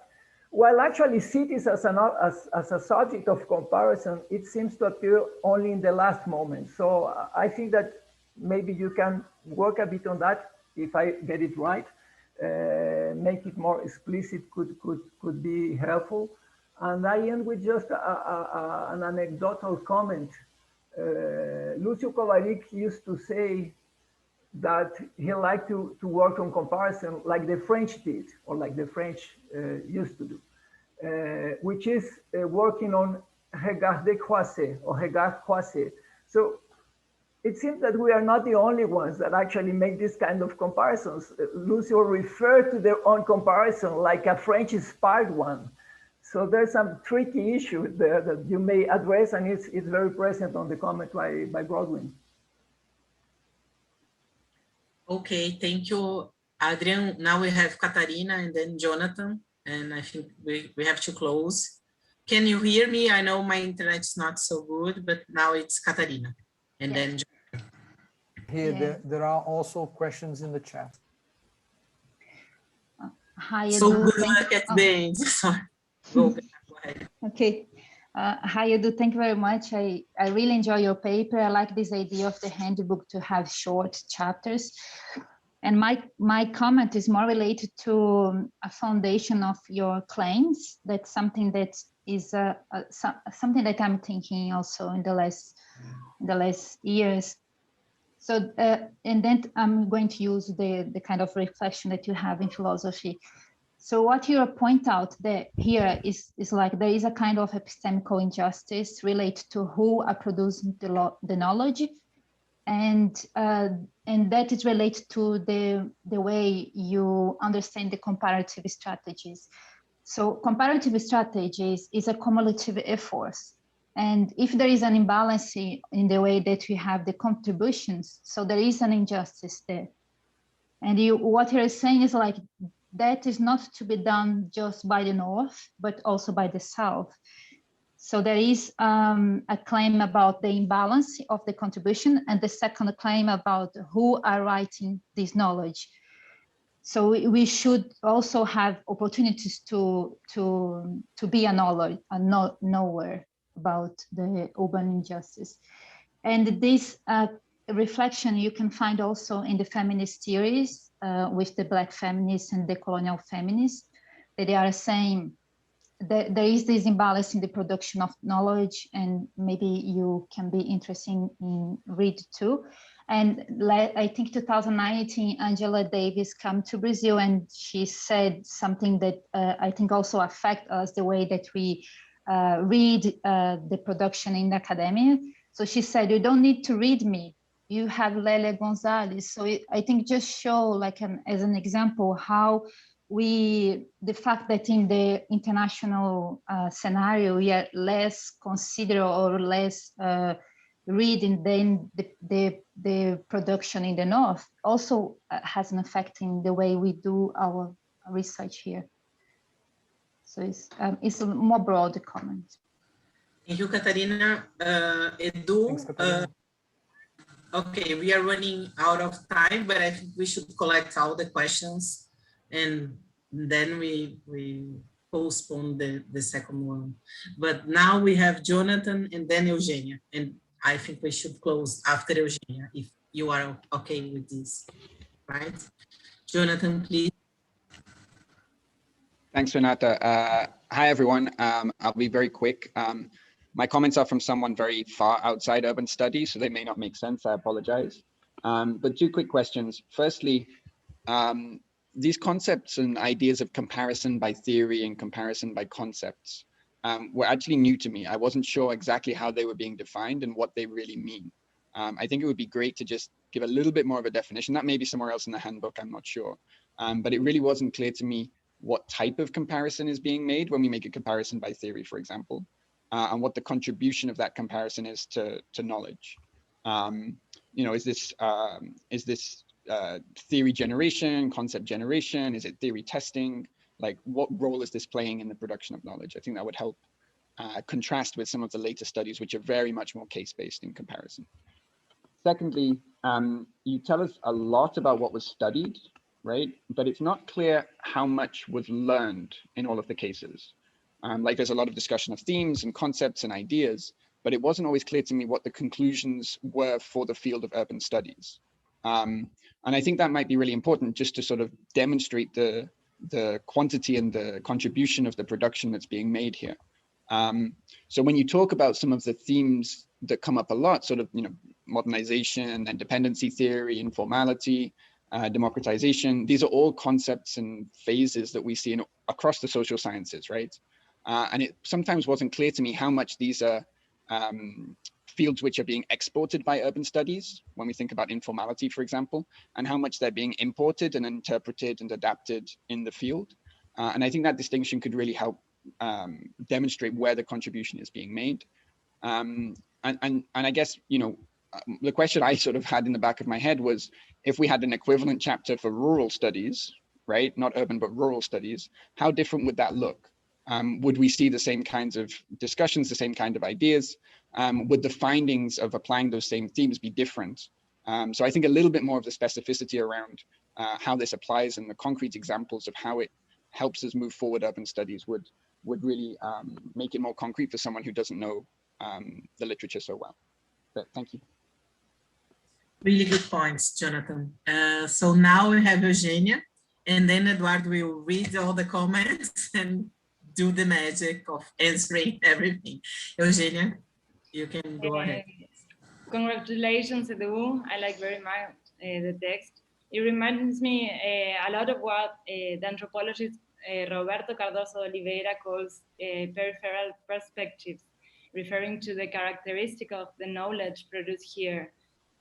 While actually cities as a subject of comparison, it seems to appear only in the last moment. So I think that maybe you can work a bit on that, if I get it right. Make it more explicit could be helpful. And I end with just an anecdotal comment. Lucio Kovarik used to say that he liked to work on comparison like the French did, or like the French used to do, which is working on regarder croisé or regard croisé. So it seems that we are not the only ones that actually make this kind of comparisons. Lucio referred to their own comparison like a French-inspired one. So there's some tricky issue there that you may address, and it's very present on the comment by Brodwin. Okay, thank you, Adrian. Now we have Katarina and then Jonathan, and I think we have to close. Can you hear me? I know my internet's not so good, but now it's Katarina, and then Jonathan. Here, there are also questions in the chat. Hi, So Edu. good luck at the end. Sorry. Go ahead. Okay. Hi, Edu. Thank you very much. I really enjoy your paper. I like this idea of the handbook to have short chapters. And my comment is more related to a foundation of your claims. That's something that is something that I'm thinking also in the last years. So, and then I'm going to use the kind of reflection that you have in philosophy. So what you point out there here is like there is a kind of epistemical injustice related to who are producing the knowledge, and that is related to the way you understand the comparative strategies. So comparative strategies is a cumulative effort. And if there is an imbalance in the way that we have the contributions, so there is an injustice there. And what you're saying is like, that is not to be done just by the North, but also by the South. So there is a claim about the imbalance of the contribution, and the second claim about who are writing this knowledge. So we should also have opportunities to be a knower about the urban injustice. And this reflection you can find also in the feminist theories with the Black feminists and the colonial feminists, that they are saying there is this imbalance in the production of knowledge, and maybe you can be interested in read too. And I think 2019, Angela Davis came to Brazil, and she said something that I think also affects us, the way that we read the production in the academia. So she said, you don't need to read me. You have Lele Gonzalez. So I think just show, like as an example, how the fact that in the international scenario, we are less considered or less reading than the production in the North also has an effect in the way we do our research here. So it's a more broad comment. Thank you, Catarina. Edu, Thanks, Catarina. okay, we are running out of time, but I think we should collect all the questions and then we postpone the second one. But now we have Jonathan and then Eugenia, and I think we should close after Eugenia, if you are okay with this, right? Jonathan, please. Thanks, Renata. Hi, everyone. I'll be very quick. My comments are from someone very far outside urban studies, so they may not make sense. I apologize. But two quick questions. Firstly, these concepts and ideas of comparison by theory and comparison by concepts were actually new to me. I wasn't sure exactly how they were being defined and what they really mean. I think it would be great to just give a little bit more of a definition. That may be somewhere else in the handbook, I'm not sure. But it really wasn't clear to me what type of comparison is being made when we make a comparison by theory, for example, and what the contribution of that comparison is to knowledge. You know, is this theory generation, concept generation? Is it theory testing? Like, what role is this playing in the production of knowledge? I think that would help contrast with some of the later studies, which are very much more case-based in comparison. Secondly, you tell us a lot about what was studied, right? But it's not clear how much was learned in all of the cases. Like, there's a lot of discussion of themes and concepts and ideas, but it wasn't always clear to me what the conclusions were for the field of urban studies. And I think that might be really important just to sort of demonstrate the quantity and the contribution of the production that's being made here. So when you talk about some of the themes that come up a lot, sort of, you know, modernization and dependency theory, informality, democratization, these are all concepts and phases that we see across the social sciences, right? And it sometimes wasn't clear to me how much these are fields which are being exported by urban studies, when we think about informality, for example, and how much they're being imported and interpreted and adapted in the field. And I think that distinction could really help demonstrate where the contribution is being made. And I guess, you know, the question I sort of had in the back of my head was, if we had an equivalent chapter for rural studies, right, not urban, but rural studies, how different would that look? Would we see the same kinds of discussions, the same kind of ideas? Would the findings of applying those same themes be different? So I think a little bit more of the specificity around how this applies and the concrete examples of how it helps us move forward urban studies would really make it more concrete for someone who doesn't know the literature so well. But thank you. Really good points, Jonathan. So now we have Eugenia, and then Eduardo will read all the comments and do the magic of answering everything. Eugenia, you can go ahead. Congratulations, Edu. I like very much the text. It reminds me a lot of what the anthropologist Roberto Cardoso Oliveira calls peripheral perspectives, referring to the characteristic of the knowledge produced here.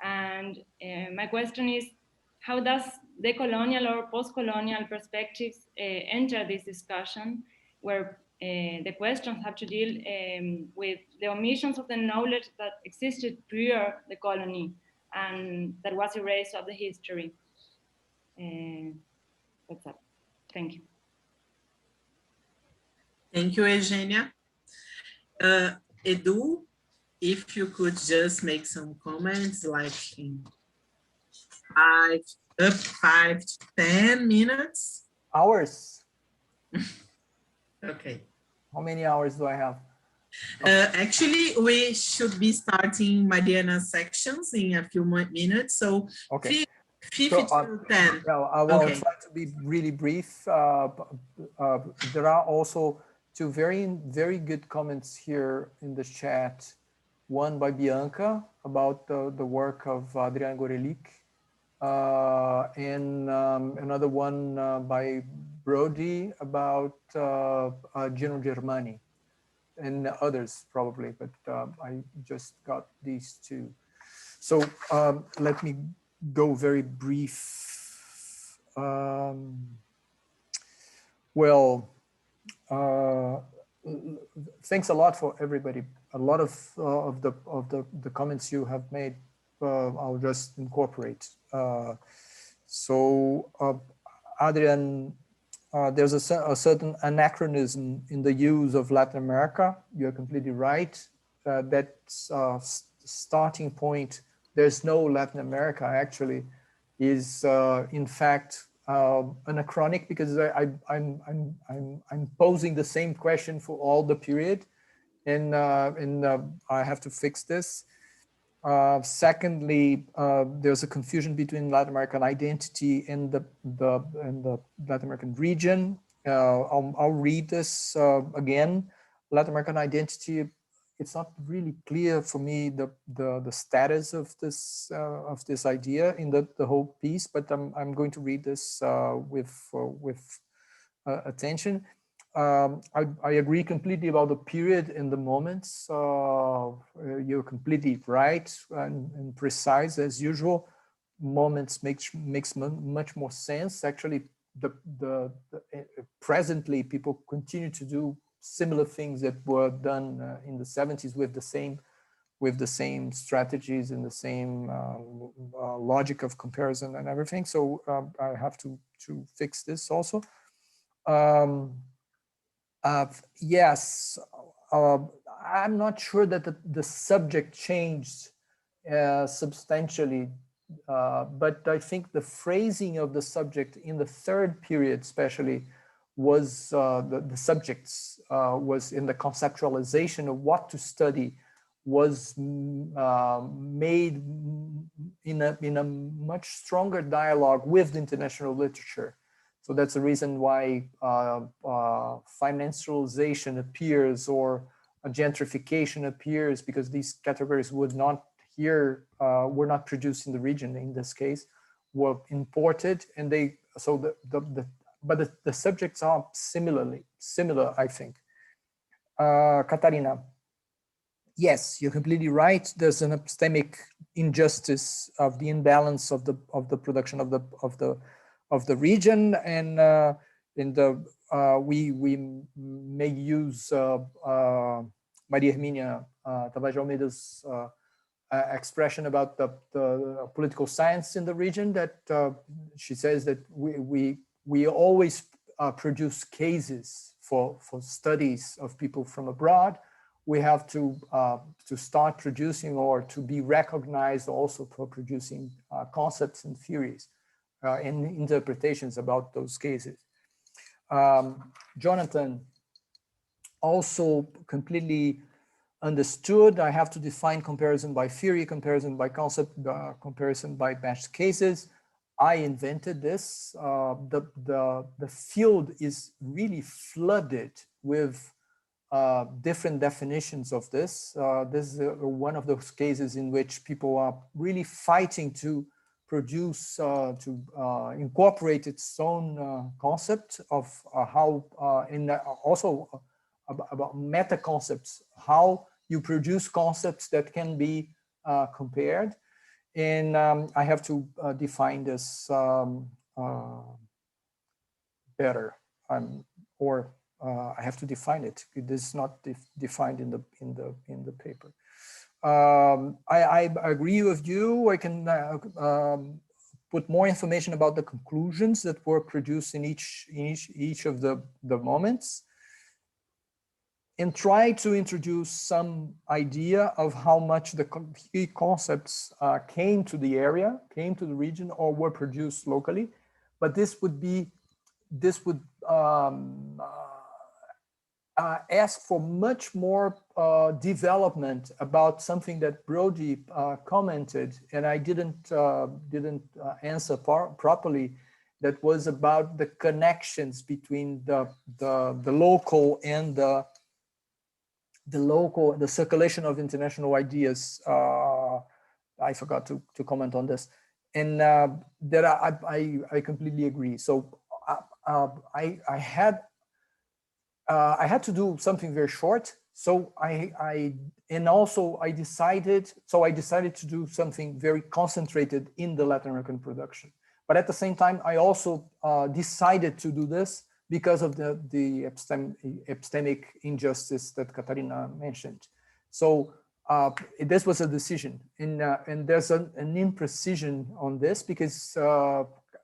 And my question is, how does decolonial or post-colonial perspectives enter this discussion, where the questions have to deal with the omissions of the knowledge that existed prior the colony and that was erased of the history? That's all. Thank you. Thank you, Eugenia. Edu, if you could just make some comments, like in 5 to 10 minutes. Hours? Okay. How many hours do I have? Actually, we should be starting Mariana's sections in a few more minutes. So, okay. 50 to 10. Yeah, I will try to be really brief. There are also two very good comments here in the chat. One by Bianca about the work of Adrian Gorelick, and another one by Brody about Gino Germani, and others probably, but I just got these two. So let me go very brief. Well, thanks a lot for everybody. A lot of the comments you have made, I'll just incorporate. Adrian, there's a certain anachronism in the use of Latin America. You're completely right. That's starting point. There's no Latin America actually is in fact anachronic, because I'm posing the same question for all the period, and I have to fix this. Secondly, there's a confusion between Latin American identity and the Latin American region. I'll read this again. Latin American identity, it's not really clear for me the status of this idea in the whole piece, but I'm going to read this with attention. I agree completely about the period and the moments. You're completely right and precise as usual. Moments makes much more sense. Actually, presently people continue to do similar things that were done in the 70s with the same strategies and the same logic of comparison and everything. So I have to fix this also. Yes, I'm not sure that the subject changed substantially, but I think the phrasing of the subject in the third period especially was the subjects was in the conceptualization of what to study was made in a much stronger dialogue with the international literature. So that's the reason why financialization appears or a gentrification appears, because these categories were not produced in the region in this case, were imported, and but the subjects are similar, I think. Katarina, yes, you're completely right. There's an epistemic injustice of the imbalance of the production of the region, and we may use Maria Hermínia Tavares de Almeida's expression about the political science in the region, that she says that we always produce cases for studies of people from abroad. We have to start producing, or to be recognized also for producing concepts and theories and interpretations about those cases. Jonathan, also completely understood. I have to define comparison by theory, comparison by concept, comparison by matched cases. I invented this. The field is really flooded with different definitions of this. This is one of those cases in which people are really fighting to produce, to incorporate its own concept of how, and also about meta concepts, how you produce concepts that can be compared. And I have to define this better, or I have to define it. It is not defined in the paper. I agree with you. I can put more information about the conclusions that were produced in each of the moments, and try to introduce some idea of how much the key concepts came to the area, came to the region, or were produced locally. But this would ask for much more development about something that Brody commented, and I didn't answer properly, that was about the connections between the local and the circulation of international ideas. I forgot to comment on this, and that I completely agree. So I had to do something very short. So I decided to do something very concentrated in the Latin American production. But at the same time, I also decided to do this because of the epistemic injustice that Katarina mentioned. So this was a decision, and there's an imprecision on this because the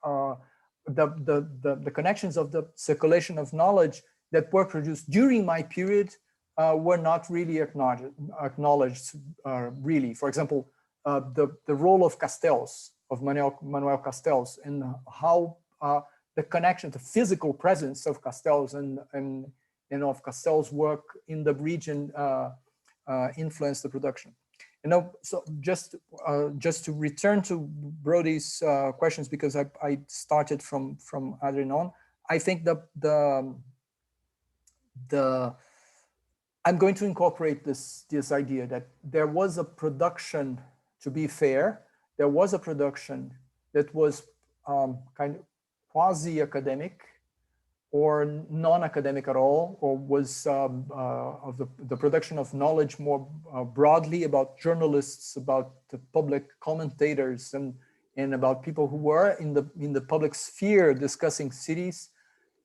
connections of the circulation of knowledge that were produced during my period were not really acknowledged really. For example, the role of Castells, of Manuel Castells, and how the connection, the physical presence of Castells and of Castells' work in the region influenced the production. So just to return to Brody's questions, because I started from Adrian on, I think I'm going to incorporate this idea that there was a production, to be fair, there was a production that was kind of quasi-academic or non-academic at all, or was of the production of knowledge more broadly about journalists, about the public commentators, and about people who were in the public sphere discussing cities,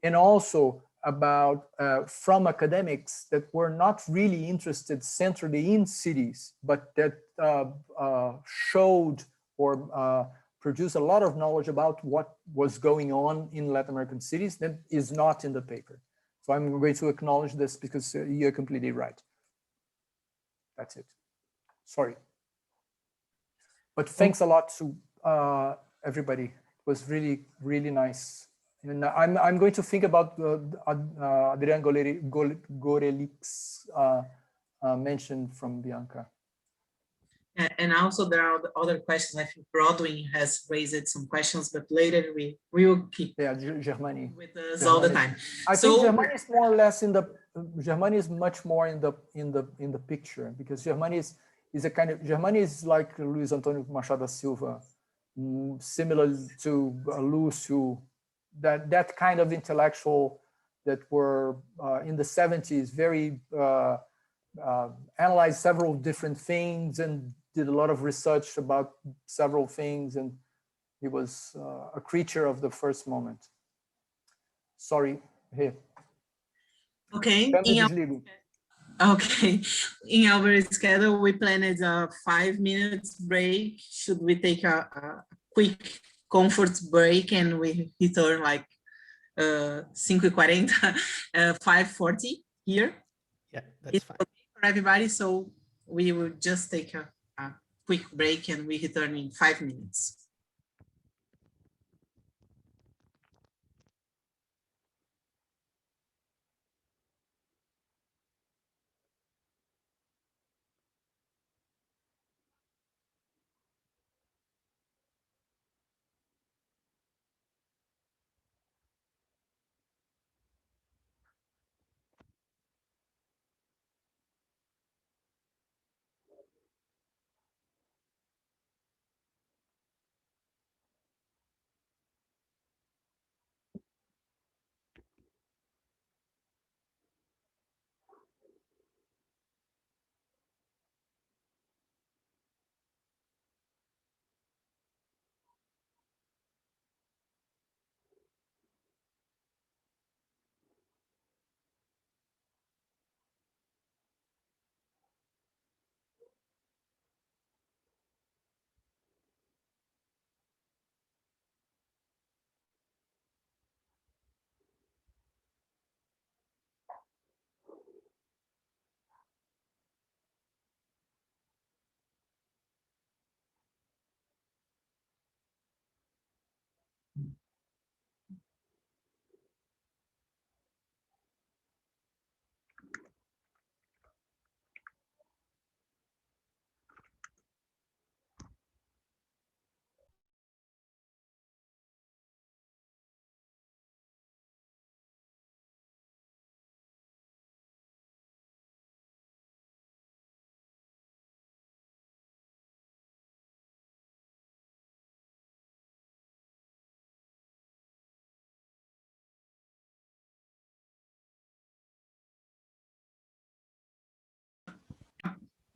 and also about from academics that were not really interested centrally in cities, but that showed or produced a lot of knowledge about what was going on in Latin American cities that is not in the paper. So I'm going to acknowledge this because you're completely right. That's it. Sorry. But thanks a lot to everybody. It was really, really nice. And I'm going to think about Adrian Gorelik's mention from Bianca. And also there are other questions. I think Broadway has raised some questions, but later we will keep Germany with us all the time. I think Germany is more or less Germany is much more in the picture, because Germany is a kind of, Germany is like Luiz Antônio Machado da Silva, similar to Lúcio, that kind of intellectual that were in the 70s very analyzed several different things and did a lot of research about several things, and he was a creature of the first moment. Sorry, here. Okay. Okay. In our schedule, we planned a 5 minutes break. Should we take a quick comfort break and we return like 5:40, 5:40 here? Yeah, that's fine. Okay for everybody, so we will just take a quick break and we return in 5 minutes.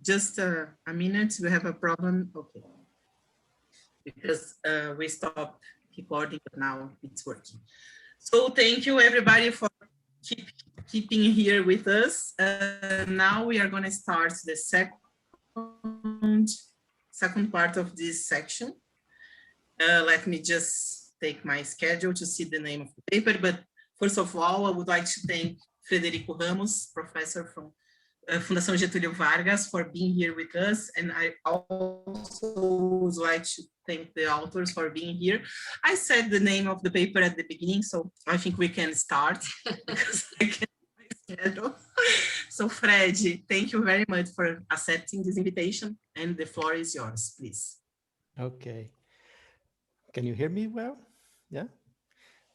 just a minute. We have a problem. Okay. Because we stopped recording, but now it's working. So thank you everybody for keeping here with us. Now we are going to start the second part of this section. Let me just take my schedule to see the name of the paper. But first of all, I would like to thank Frederico Ramos, professor from Fundação Getúlio Vargas, for being here with us. And I also would like to thank the authors for being here. I said the name of the paper at the beginning, so I think we can start because I can't schedule. So Fred, thank you very much for accepting this invitation, and the floor is yours, please. Okay. Can you hear me well? Yeah.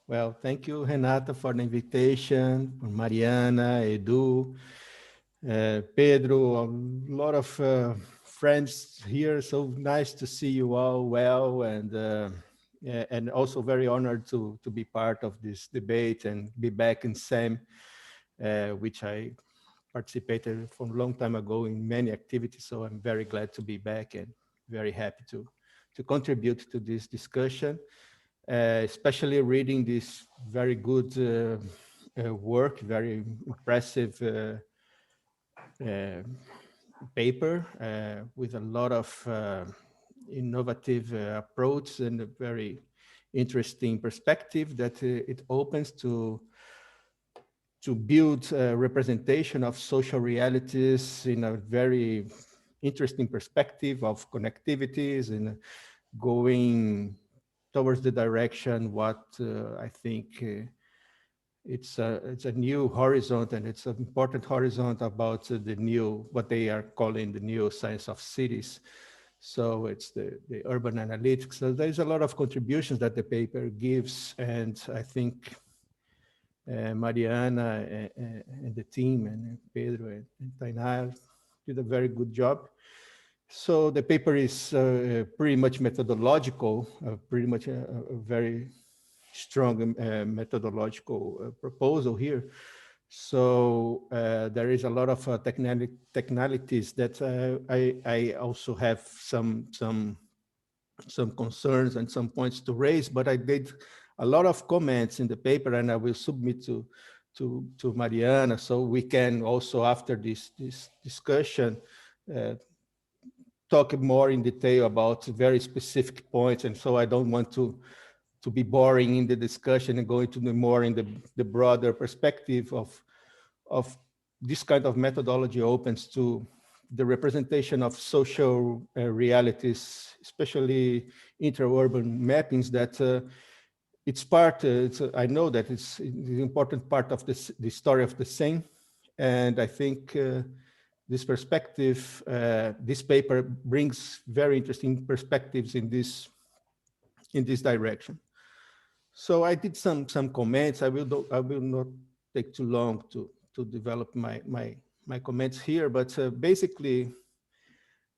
Well, thank you, Renata, for the invitation, for Mariana, Edu, Pedro, a lot of friends here. So nice to see you all well, and also very honored to be part of this debate and be back in CEM, which I participated from a long time ago in many activities. So I'm very glad to be back and very happy to contribute to this discussion, especially reading this very good work, very impressive paper with a lot of innovative approach and a very interesting perspective that it opens to build a representation of social realities in a very interesting perspective of connectivities and going towards the direction what I think it's a new horizon, and it's an important horizon about the new, what they are calling the new science of cities. So it's the urban analytics. So there's a lot of contributions that the paper gives, and I think Mariana and the team and Pedro and Tainá did a very good job. So the paper is pretty much methodological, pretty much a very strong methodological proposal here. So there is a lot of technicalities that I also have some concerns and some points to raise, but I did a lot of comments in the paper, and I will submit to Mariana, so we can also, after this discussion, talk more in detail about very specific points. And so I don't want to be boring in the discussion and go into the more in the broader perspective of this kind of methodology opens to the representation of social realities, especially interurban mappings, that it's part, I know that it's an important part of the story of the CEM. And I think this perspective, this paper brings very interesting perspectives in this direction. So I did some comments. I will not take too long to develop my comments here, but basically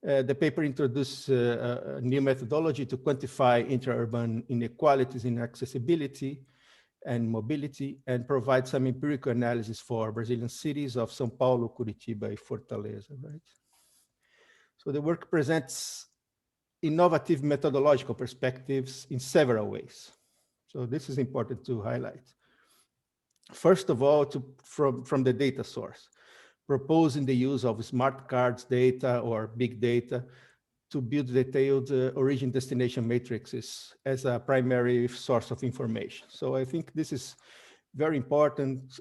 the paper introduced a new methodology to quantify interurban inequalities in accessibility and mobility, and provide some empirical analysis for Brazilian cities of São Paulo, Curitiba, and Fortaleza, right? So the work presents innovative methodological perspectives in several ways. So this is important to highlight. First of all, from the data source, proposing the use of smart cards data or big data to build detailed origin destination matrices as a primary source of information. So I think this is very important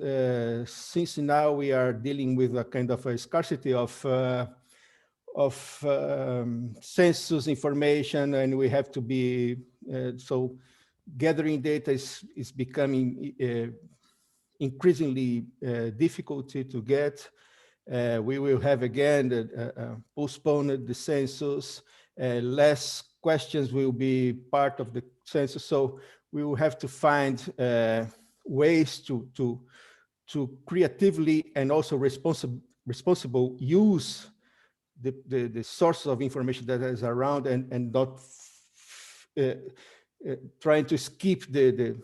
since now we are dealing with a kind of a scarcity of census information, and we have to be, so gathering data is becoming increasingly difficult to get. We will have again postponed the census, less questions will be part of the census. So we will have to find ways to creatively and also responsible use the source of information that is around, and not trying to skip the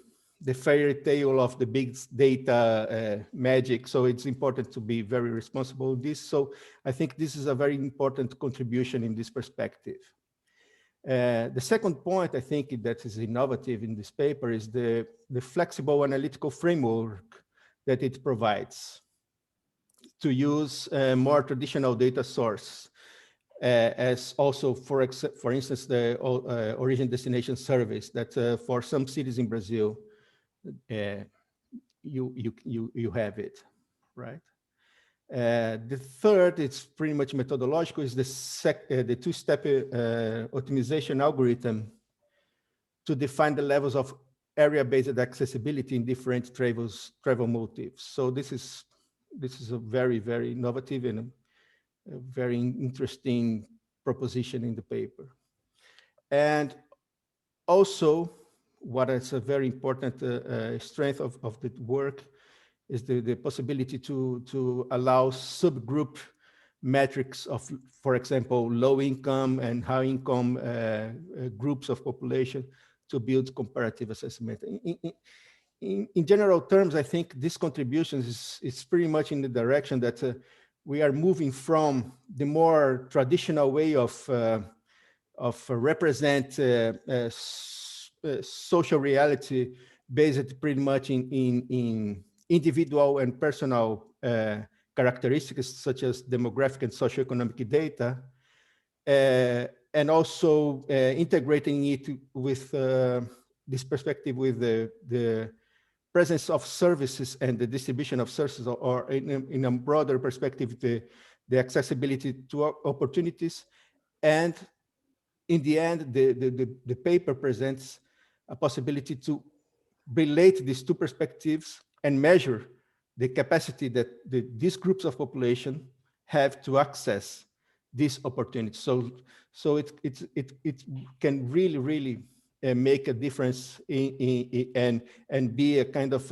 fairy tale of the big data magic. So it's important to be very responsible in this. So I think this is a very important contribution in this perspective. The second point I think that is innovative in this paper is the flexible analytical framework that it provides to use more traditional data source as also, for instance, the origin destination surveys that for some cities in Brazil, you have it, right? The third, it's pretty much methodological, is the two-step optimization algorithm to define the levels of area-based accessibility in different travel motifs. So this is a very, very innovative and a very interesting proposition in the paper. And also, what is a very important strength of the work is the possibility to allow subgroup metrics of, for example, low income and high income groups of population to build comparative assessment. In general terms, I think this contribution is pretty much in the direction that we are moving from the more traditional way of represent social reality based pretty much in individual and personal characteristics such as demographic and socioeconomic data, and also integrating it with this perspective with the presence of services and the distribution of services, or in a broader perspective, the accessibility to opportunities. And in the end, the paper presents a possibility to relate these two perspectives and measure the capacity that these groups of population have to access these opportunities. So it can really make a difference and be a kind of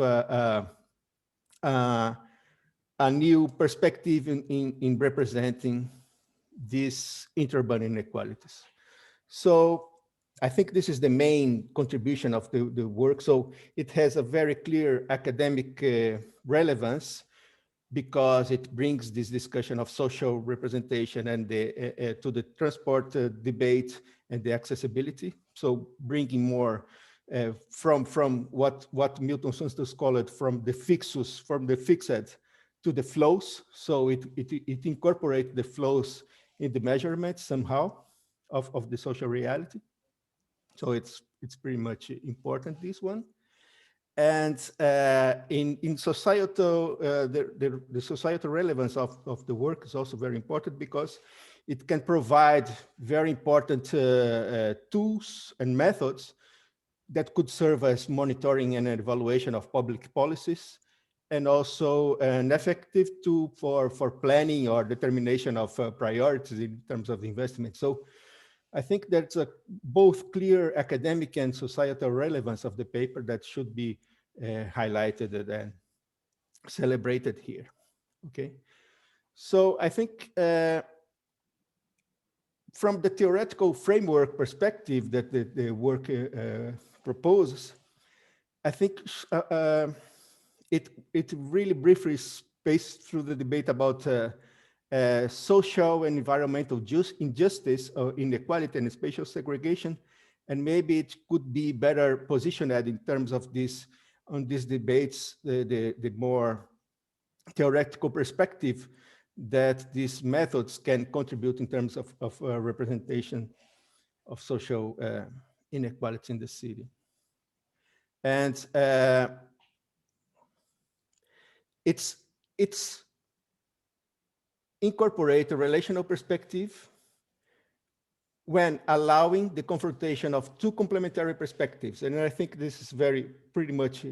a new perspective in representing these interurban inequalities. So I think this is the main contribution of the work. So it has a very clear academic relevance because it brings this discussion of social representation and to the transport debate and the accessibility. So bringing more from what Milton Santos called it, from the fixus, from the fixed to the flows. So it incorporates the flows in the measurement somehow of the social reality. So it's pretty much important, this one. And in societal, the societal relevance of the work is also very important because it can provide very important tools and methods that could serve as monitoring and evaluation of public policies, and also an effective tool for planning or determination of priorities in terms of investment. So I think there's both clear academic and societal relevance of the paper that should be highlighted and celebrated here. Okay, so I think from the theoretical framework perspective that the work proposes, I think it really briefly spaced through the debate about social and environmental injustice, or inequality and spatial segregation, and maybe it could be better positioned in terms of this on these debates, the more theoretical perspective that these methods can contribute in terms of representation of social inequality in the city. And it's incorporate a relational perspective when allowing the confrontation of two complementary perspectives. And I think this is pretty much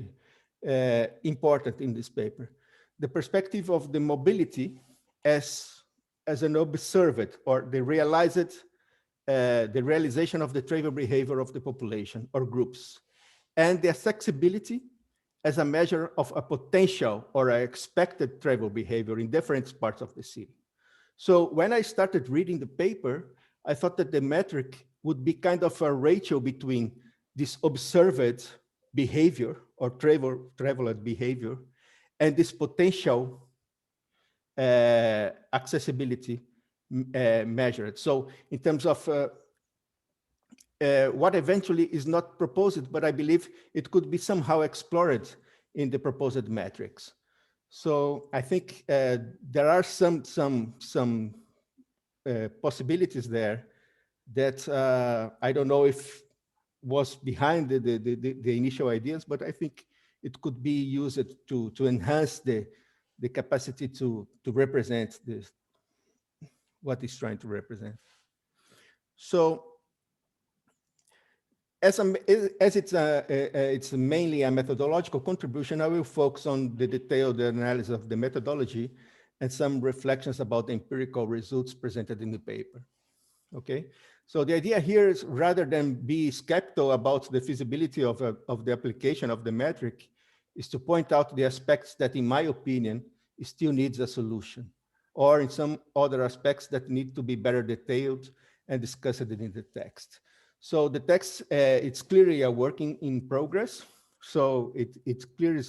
important in this paper. The perspective of the mobility as an observed, or the realization of the travel behavior of the population or groups, and the accessibility as a measure of a potential or an expected travel behavior in different parts of the city. So when I started reading the paper, I thought that the metric would be kind of a ratio between this observed behavior or traveler behavior, and this potential accessibility measured. So in terms of what eventually is not proposed, but I believe it could be somehow explored in the proposed metrics. So I think there are some possibilities there that I don't know if was behind the initial ideas, but I think it could be used to enhance the capacity to represent this, what it's trying to represent. So as it's mainly a methodological contribution, I will focus on the detailed analysis of the methodology and some reflections about the empirical results presented in the paper. Okay, so the idea here is, rather than be skeptical about the feasibility of the application of the metric, is to point out the aspects that, in my opinion, still needs a solution, or in some other aspects that need to be better detailed and discussed in the text. So the text, it's clearly a work in progress. So it's clear,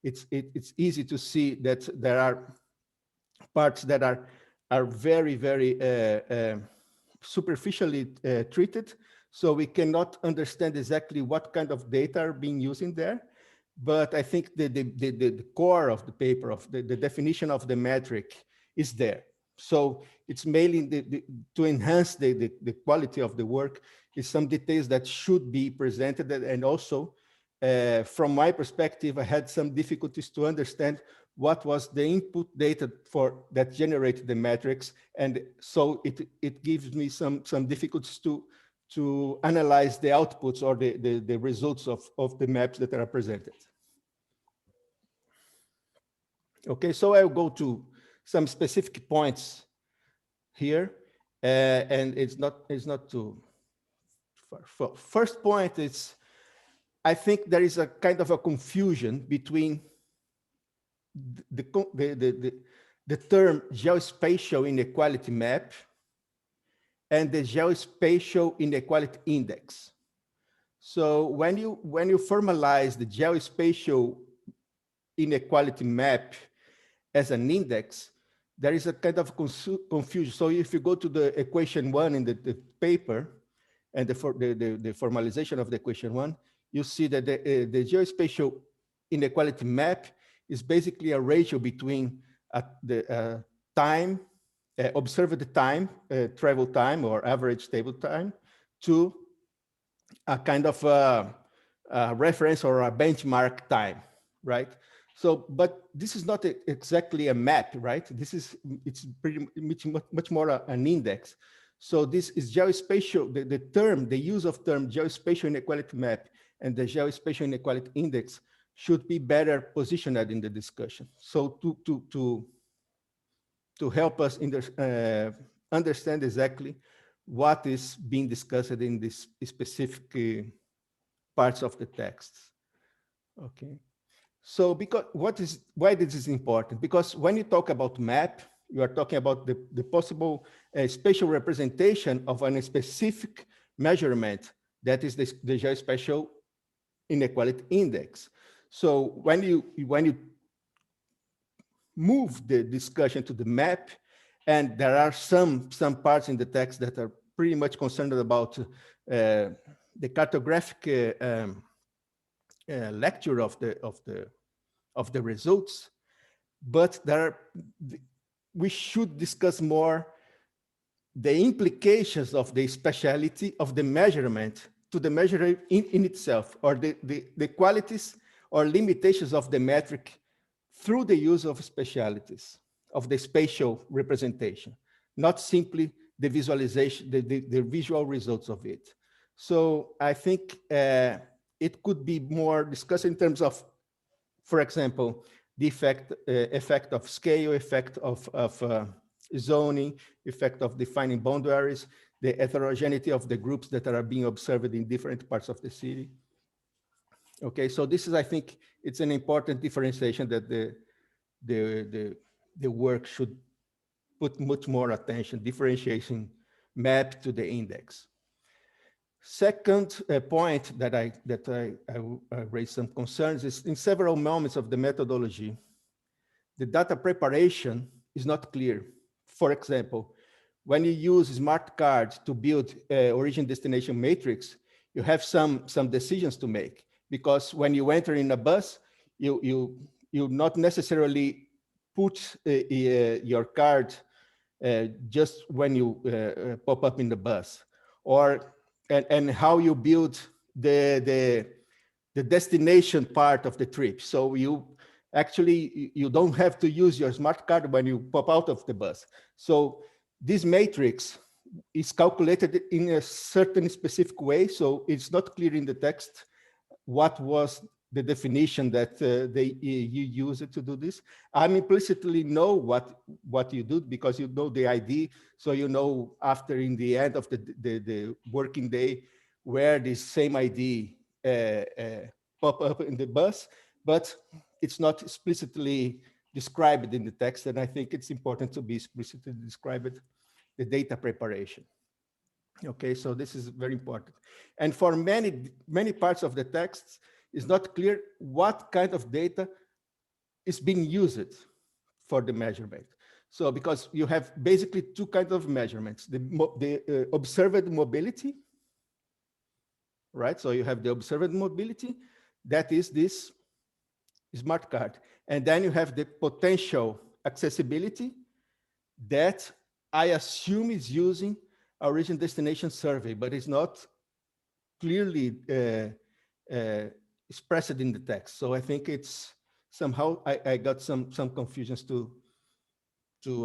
it's easy to see that there are parts that are very, very superficially treated. So we cannot understand exactly what kind of data are being used in there. But I think the core of the paper, of the definition of the metric is there. So it's mainly to enhance the quality of the work is some details that should be presented. And also, from my perspective, I had some difficulties to understand what was the input data for that generated the metrics. And so it gives me some difficulties to analyze the outputs or the results of the maps that are presented. Okay, so I'll go to some specific points here, and it's not too far. First point is, I think there is a kind of a confusion between the term geospatial inequality map and the geospatial inequality index. So when you formalize the geospatial inequality map as an index, there is a kind of confusion. So if you go to the equation 1 in the paper and the formalization of the equation 1, you see that the geospatial inequality map is basically a ratio between the time, observed time, travel time or average table time, to a kind of a reference or a benchmark time, right? So, but this is not exactly a map, right? It's pretty much more an index. So this is geospatial, the use of term geospatial inequality map and the geospatial inequality index should be better positioned in the discussion. So to help us understand exactly what is being discussed in this specific parts of the text. Okay. So why this is important? Because when you talk about map, you are talking about the possible spatial representation of a specific measurement that is the geospatial inequality index. So when you move the discussion to the map, and there are some parts in the text that are pretty much concerned about the cartographic lecture of the results, but we should discuss more the implications of the speciality of the measurement to the measure in itself, or the qualities or limitations of the metric through the use of specialities of the spatial representation, not simply the visualization, the visual results of it. So I think it could be more discussed in terms of, for example, the effect of scale, effect of zoning, effect of defining boundaries, the heterogeneity of the groups that are being observed in different parts of the city. Okay, so this is, I think, it's an important differentiation that the work should put much more attention, differentiation map to the index. Second point that I raised some concerns is in several moments of the methodology, the data preparation is not clear. For example, when you use smart cards to build origin destination matrix, you have some decisions to make, because when you enter in a bus, you not necessarily put your card just when you pop up in the bus, or and how you build the destination part of the trip. So you don't have to use your smart card when you pop out of the bus. So this matrix is calculated in a certain specific way. So it's not clear in the text what was the definition that you use it to do this. I implicitly know what you do because you know the ID. So you know after in the end of the working day where this same ID pop up in the bus, but it's not explicitly described in the text. And I think it's important to be explicitly described the data preparation. Okay, so this is very important. And for many parts of the text, it's not clear what kind of data is being used for the measurement. So because you have basically two kinds of measurements, the observed mobility, right? So you have the observed mobility, that is this smart card. And then you have the potential accessibility that I assume is using origin destination survey, but it's not clearly expressed in the text. So I think it's somehow I got some confusions to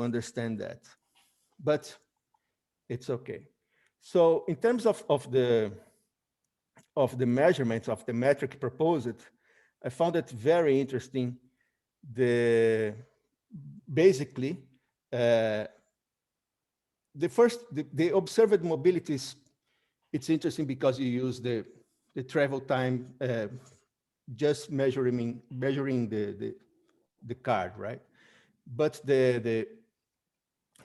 understand that, but it's okay. So in terms of the measurements of the metric proposed, I found it very interesting. Basically, the observed mobilities, it's interesting because you use the travel time just measuring the card, right? But the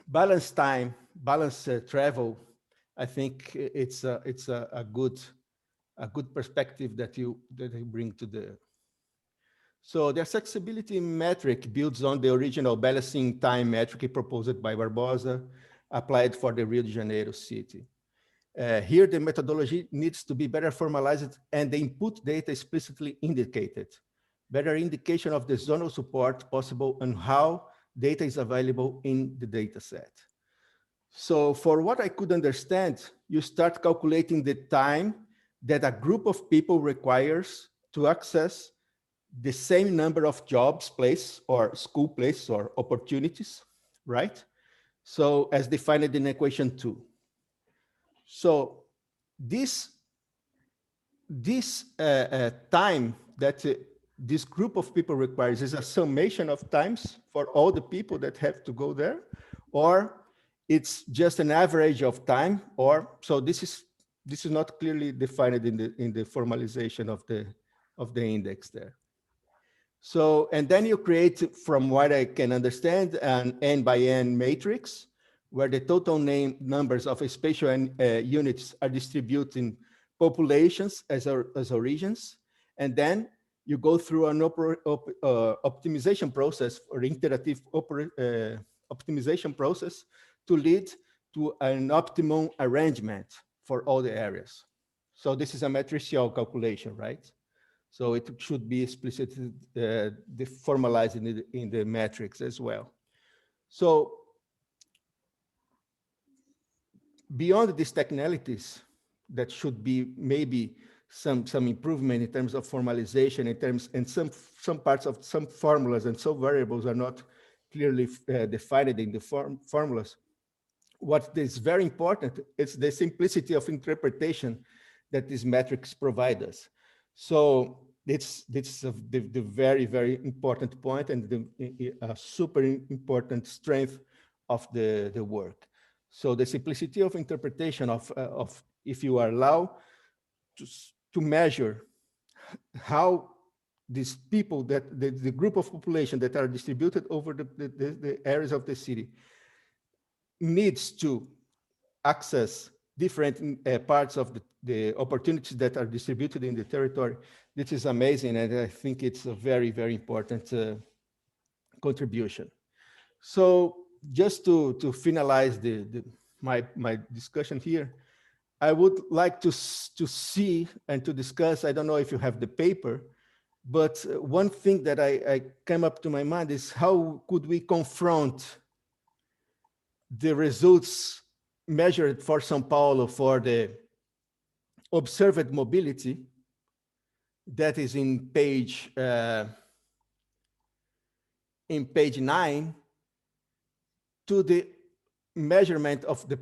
balance time, balance travel, I think it's a good perspective that you bring to the. So the accessibility metric builds on the original balancing time metric proposed by Barbosa, applied for the Rio de Janeiro city. Here, the methodology needs to be better formalized and the input data explicitly indicated. Better indication of the zonal support possible and how data is available in the data set. So for what I could understand, you start calculating the time that a group of people requires to access the same number of jobs, place, or school place, or opportunities, right? So as defined in equation 2. So this time that this group of people requires is a summation of times for all the people that have to go there, or it's just an average of time, or so this is not clearly defined in the formalization of the index there. So, and then you create, from what I can understand, an n by n matrix where the total numbers of spatial units are distributed in populations as origins. And then you go through an optimization process or iterative optimization process to lead to an optimum arrangement for all the areas. So this is a matricial calculation, right? So it should be explicitly formalized in the metrics as well. So beyond these technicalities, that should be maybe some improvement in terms of formalization, and some parts of some formulas and some variables are not clearly defined in the formulas. What is very important is the simplicity of interpretation that these metrics provide us. So it's the very, very important point and the super important strength of the work. So the simplicity of interpretation of if you are allowed to measure how these people, that the group of population that are distributed over the areas of the city needs to access different parts of the opportunities that are distributed in the territory. This is amazing, and I think it's a very, very important contribution. So just to finalize my discussion here, I would like to see and to discuss, I don't know if you have the paper, but one thing that I came up to my mind is how could we confront the results measured for São Paulo for the observed mobility that is in page 9 to the measurement of the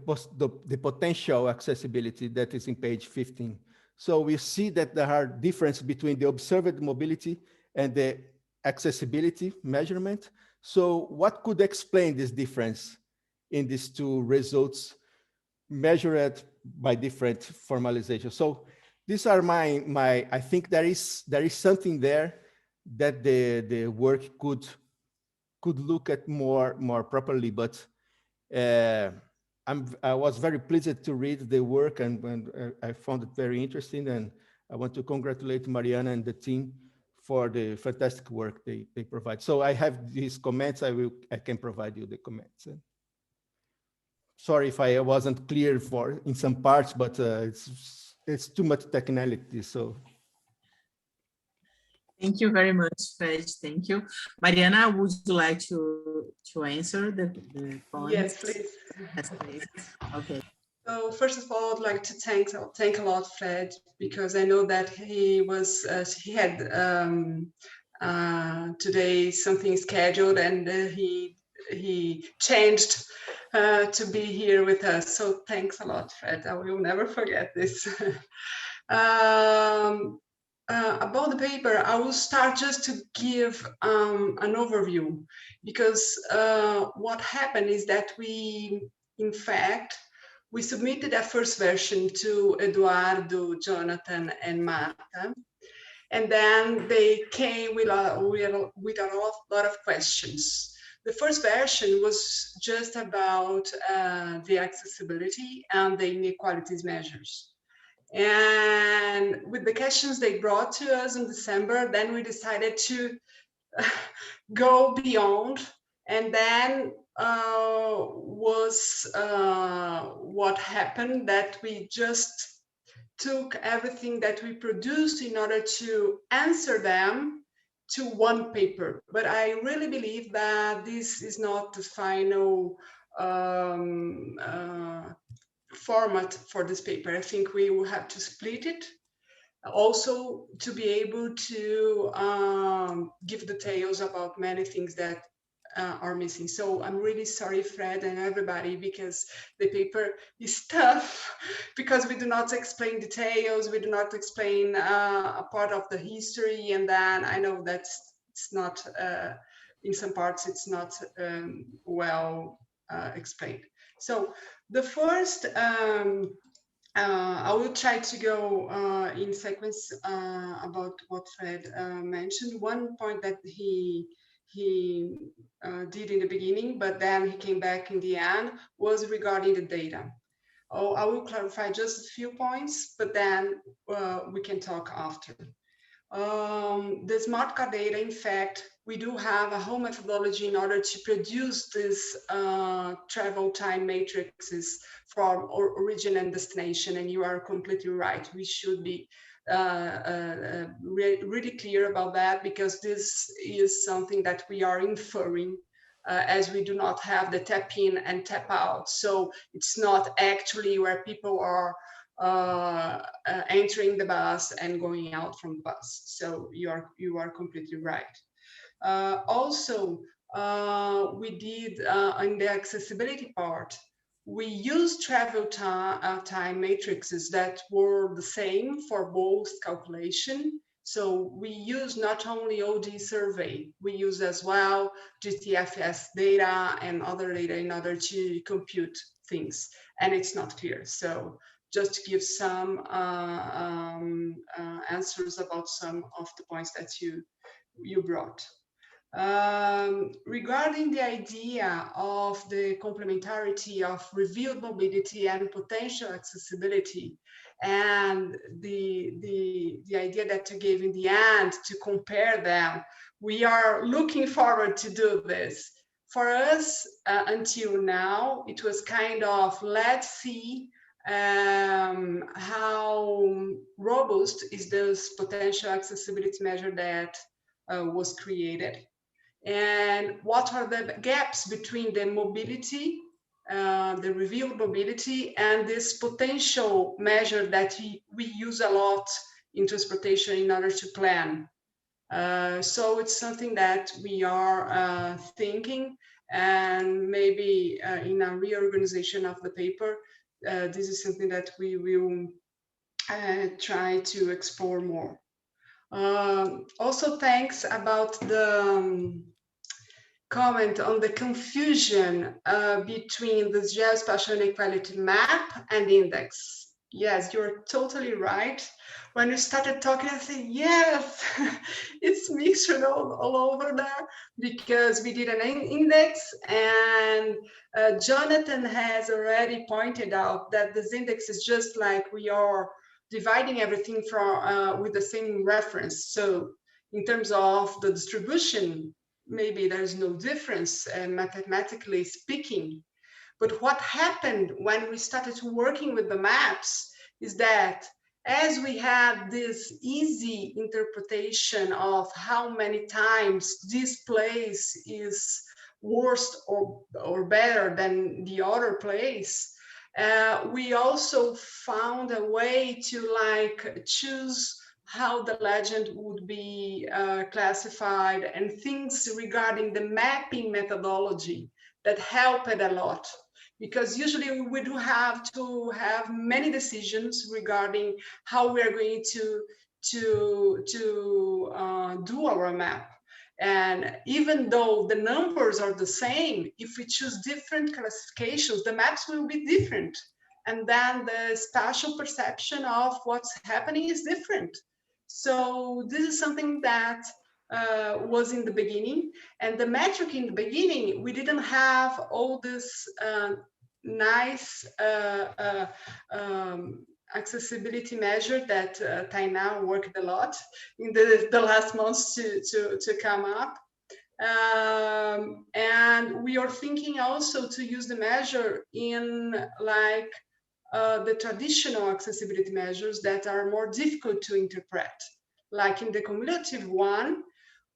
potential accessibility that is in page 15. So we see that there are differences between the observed mobility and the accessibility measurement. So what could explain this difference in these two results measured by different formalizations? So these are I think there is something there that the work could look at more properly, but I was very pleased to read the work, and I found it very interesting, and I want to congratulate Mariana and the team for the fantastic work they provide. So I have these comments. I can provide you the comments. Sorry if I wasn't clear in some parts, but it's too much technicality. So. Thank you very much, Fred. Thank you. Mariana, would you like to answer the points? Yes, please. Yes, please. Okay. So first of all, I'd like to thank a lot Fred, because I know that he had today something scheduled, and he changed to be here with us. So thanks a lot, Fred. I will never forget this. About the paper, I will start just to give an overview, because what happened is that we submitted a first version to Eduardo, Jonathan, and Marta, and then they came with a lot of questions. The first version was just about the accessibility and the inequalities measures. And with the questions they brought to us in December, then we decided to go beyond. And then was what happened, that we just took everything that we produced in order to answer them to one paper. But I really believe that this is not the final format for this paper. I think we will have to split it also to be able to give details about many things that are missing. So I'm really sorry, Fred and everybody, because the paper is tough, because we do not explain details, we do not explain a part of the history, and then I know that it's not, in some parts it's not well explained. So the first, I will try to go in sequence about what Fred mentioned. One point that he did in the beginning, but then he came back in the end, was regarding the data. Oh, I will clarify just a few points, but then we can talk after. The smart card data, in fact, we do have a whole methodology in order to produce this travel time matrices for origin and destination, and you are completely right. We should be really clear about that, because this is something that we are inferring as we do not have the tap in and tap out. So it's not actually where people are entering the bus and going out from the bus. So you are completely right. Also, we did in the accessibility part, we used travel time matrices that were the same for both calculation. So we use not only OD survey, we use as well GTFS data and other data in order to compute things, and it's not clear. So just to give some answers about some of the points that you brought. Regarding the idea of the complementarity of revealed mobility and potential accessibility, and the idea that you gave in the end to compare them, we are looking forward to do this. For us, until now, it was kind of, let's see how robust is this potential accessibility measure that was created, and what are the gaps between the mobility, the revealed mobility, and this potential measure that we use a lot in transportation in order to plan. So it's something that we are thinking, and maybe in a reorganization of the paper, this is something that we will try to explore more. Also, thanks about the comment on the confusion between the geospatial inequality map and index. Yes, you're totally right. When you started talking, I said, yes, it's mixed all over there, because we did an index, and Jonathan has already pointed out that this index is just like we are dividing everything from with the same reference. So in terms of the distribution, maybe there's no difference mathematically speaking. But what happened when we started working with the maps is that as we had this easy interpretation of how many times this place is worse or better than the other place, we also found a way to like choose how the legend would be classified, and things regarding the mapping methodology that helped a lot. Because usually we do have to have many decisions regarding how we are going to do our map. And even though the numbers are the same, if we choose different classifications, the maps will be different. And then the spatial perception of what's happening is different. So this is something that was in the beginning, and the metric in the beginning, we didn't have all this nice accessibility measure that Tainá worked a lot in the last months to come up. And we are thinking also to use the measure in like the traditional accessibility measures that are more difficult to interpret. Like in the cumulative one,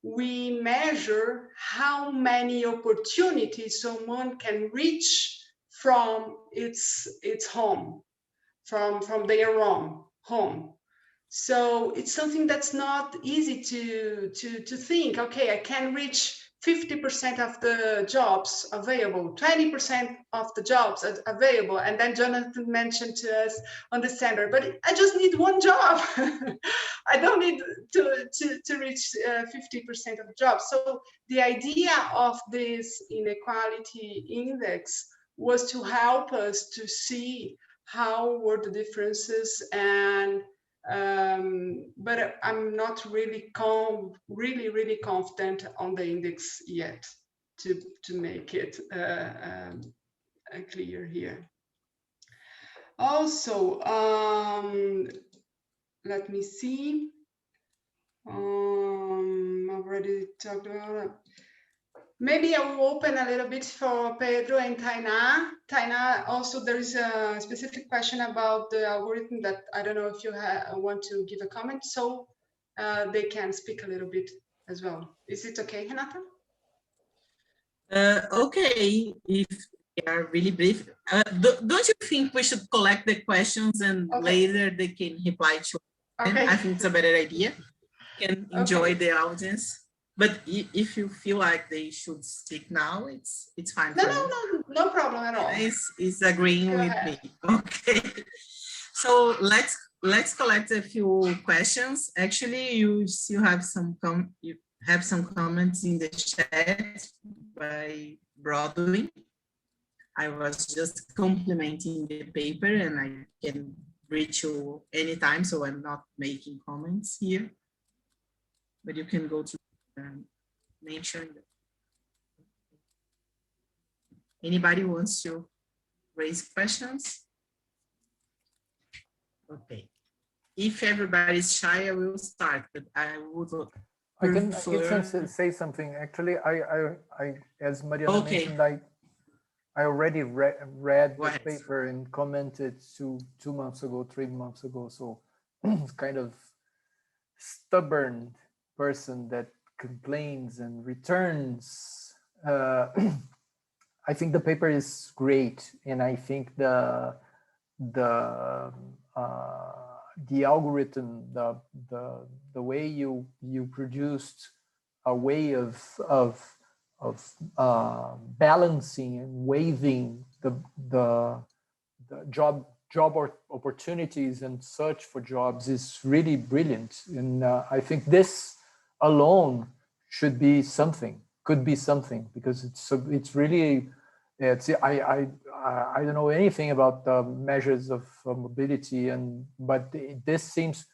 we measure how many opportunities someone can reach from its home, from their home. So it's something that's not easy to think, okay, I can reach 50% of the jobs available, 20% of the jobs available. And then Jonathan mentioned to us on the center, but I just need one job. I don't need to reach 50% of jobs. So the idea of this inequality index was to help us to see how were the differences, and but I'm not really really confident on the index yet to make it clear here. Also, let me see. Already talked about it. Maybe I will open a little bit for Pedro and Tainá. Tainá, also there is a specific question about the algorithm that I don't know if you want to give a comment, so they can speak a little bit as well. Is it okay, Renata? Okay, if they are really brief. Don't you think we should collect the questions and later they can reply to them? Okay. I think it's a better idea. Can enjoy the audience. But if you feel like they should speak now, it's fine. No problem at all. Is agreeing with me. Okay. So let's collect a few questions. Actually, you still have some comments in the chat by Broadway. I was just complimenting the paper, and I can reach you anytime, so I'm not making comments here. But you can go to mentioned. Anybody wants to raise questions? Okay. If everybody's shy, I will start, but I would I can say something. Actually, I as Mariana mentioned, I already read the paper and commented 2 months ago, 3 months ago. So it's kind of stubborn person that complains and returns. I think the paper is great, and I think the algorithm, the way you produced a way of balancing and waiving the job opportunities and search for jobs is really brilliant. And I think this alone could be something, because it's really, I don't know anything about the measures of mobility, but this seems,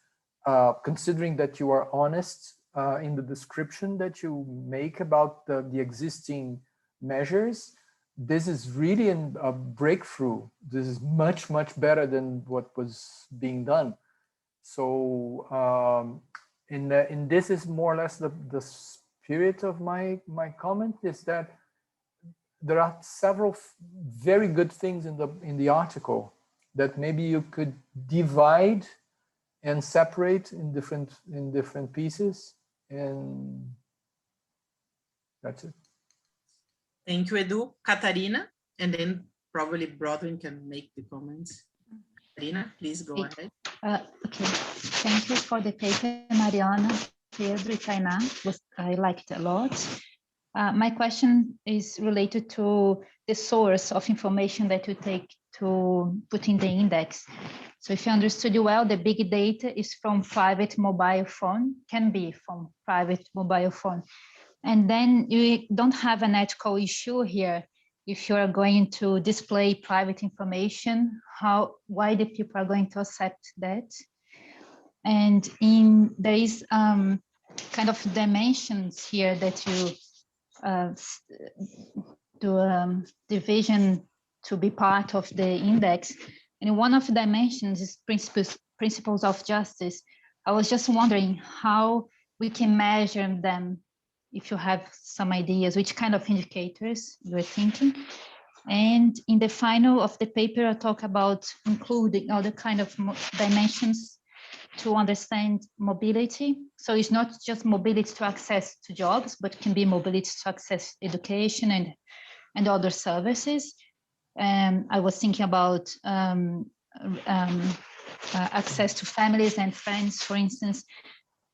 considering that you are honest in the description that you make about the existing measures, this is really a breakthrough. This is much better than what was being done. So and this is more or less the spirit of my comment, is that there are several very good things in the article that maybe you could divide and separate in different pieces, and that's it. Thank you, Edu. Katarina, and then probably Brodwin can make the comments. Katarina, please go ahead. Okay, thank you for the paper, Mariana, Pedro, Tainá. I liked it a lot. My question is related to the source of information that you take to put in the index. So if you understood you well, the big data is from private mobile phone, can be from private mobile phone. And then you don't have an ethical issue here. If you are going to display private information, why the people are going to accept that? And there is kind of dimensions here that you do division to be part of the index. And one of the dimensions is principles of justice. I was just wondering how we can measure them, if you have some ideas, which kind of indicators you are thinking. And in the final of the paper, I talk about including other kind of dimensions to understand mobility. So it's not just mobility to access to jobs, but can be mobility to access education and other services. I was thinking about access to families and friends, for instance.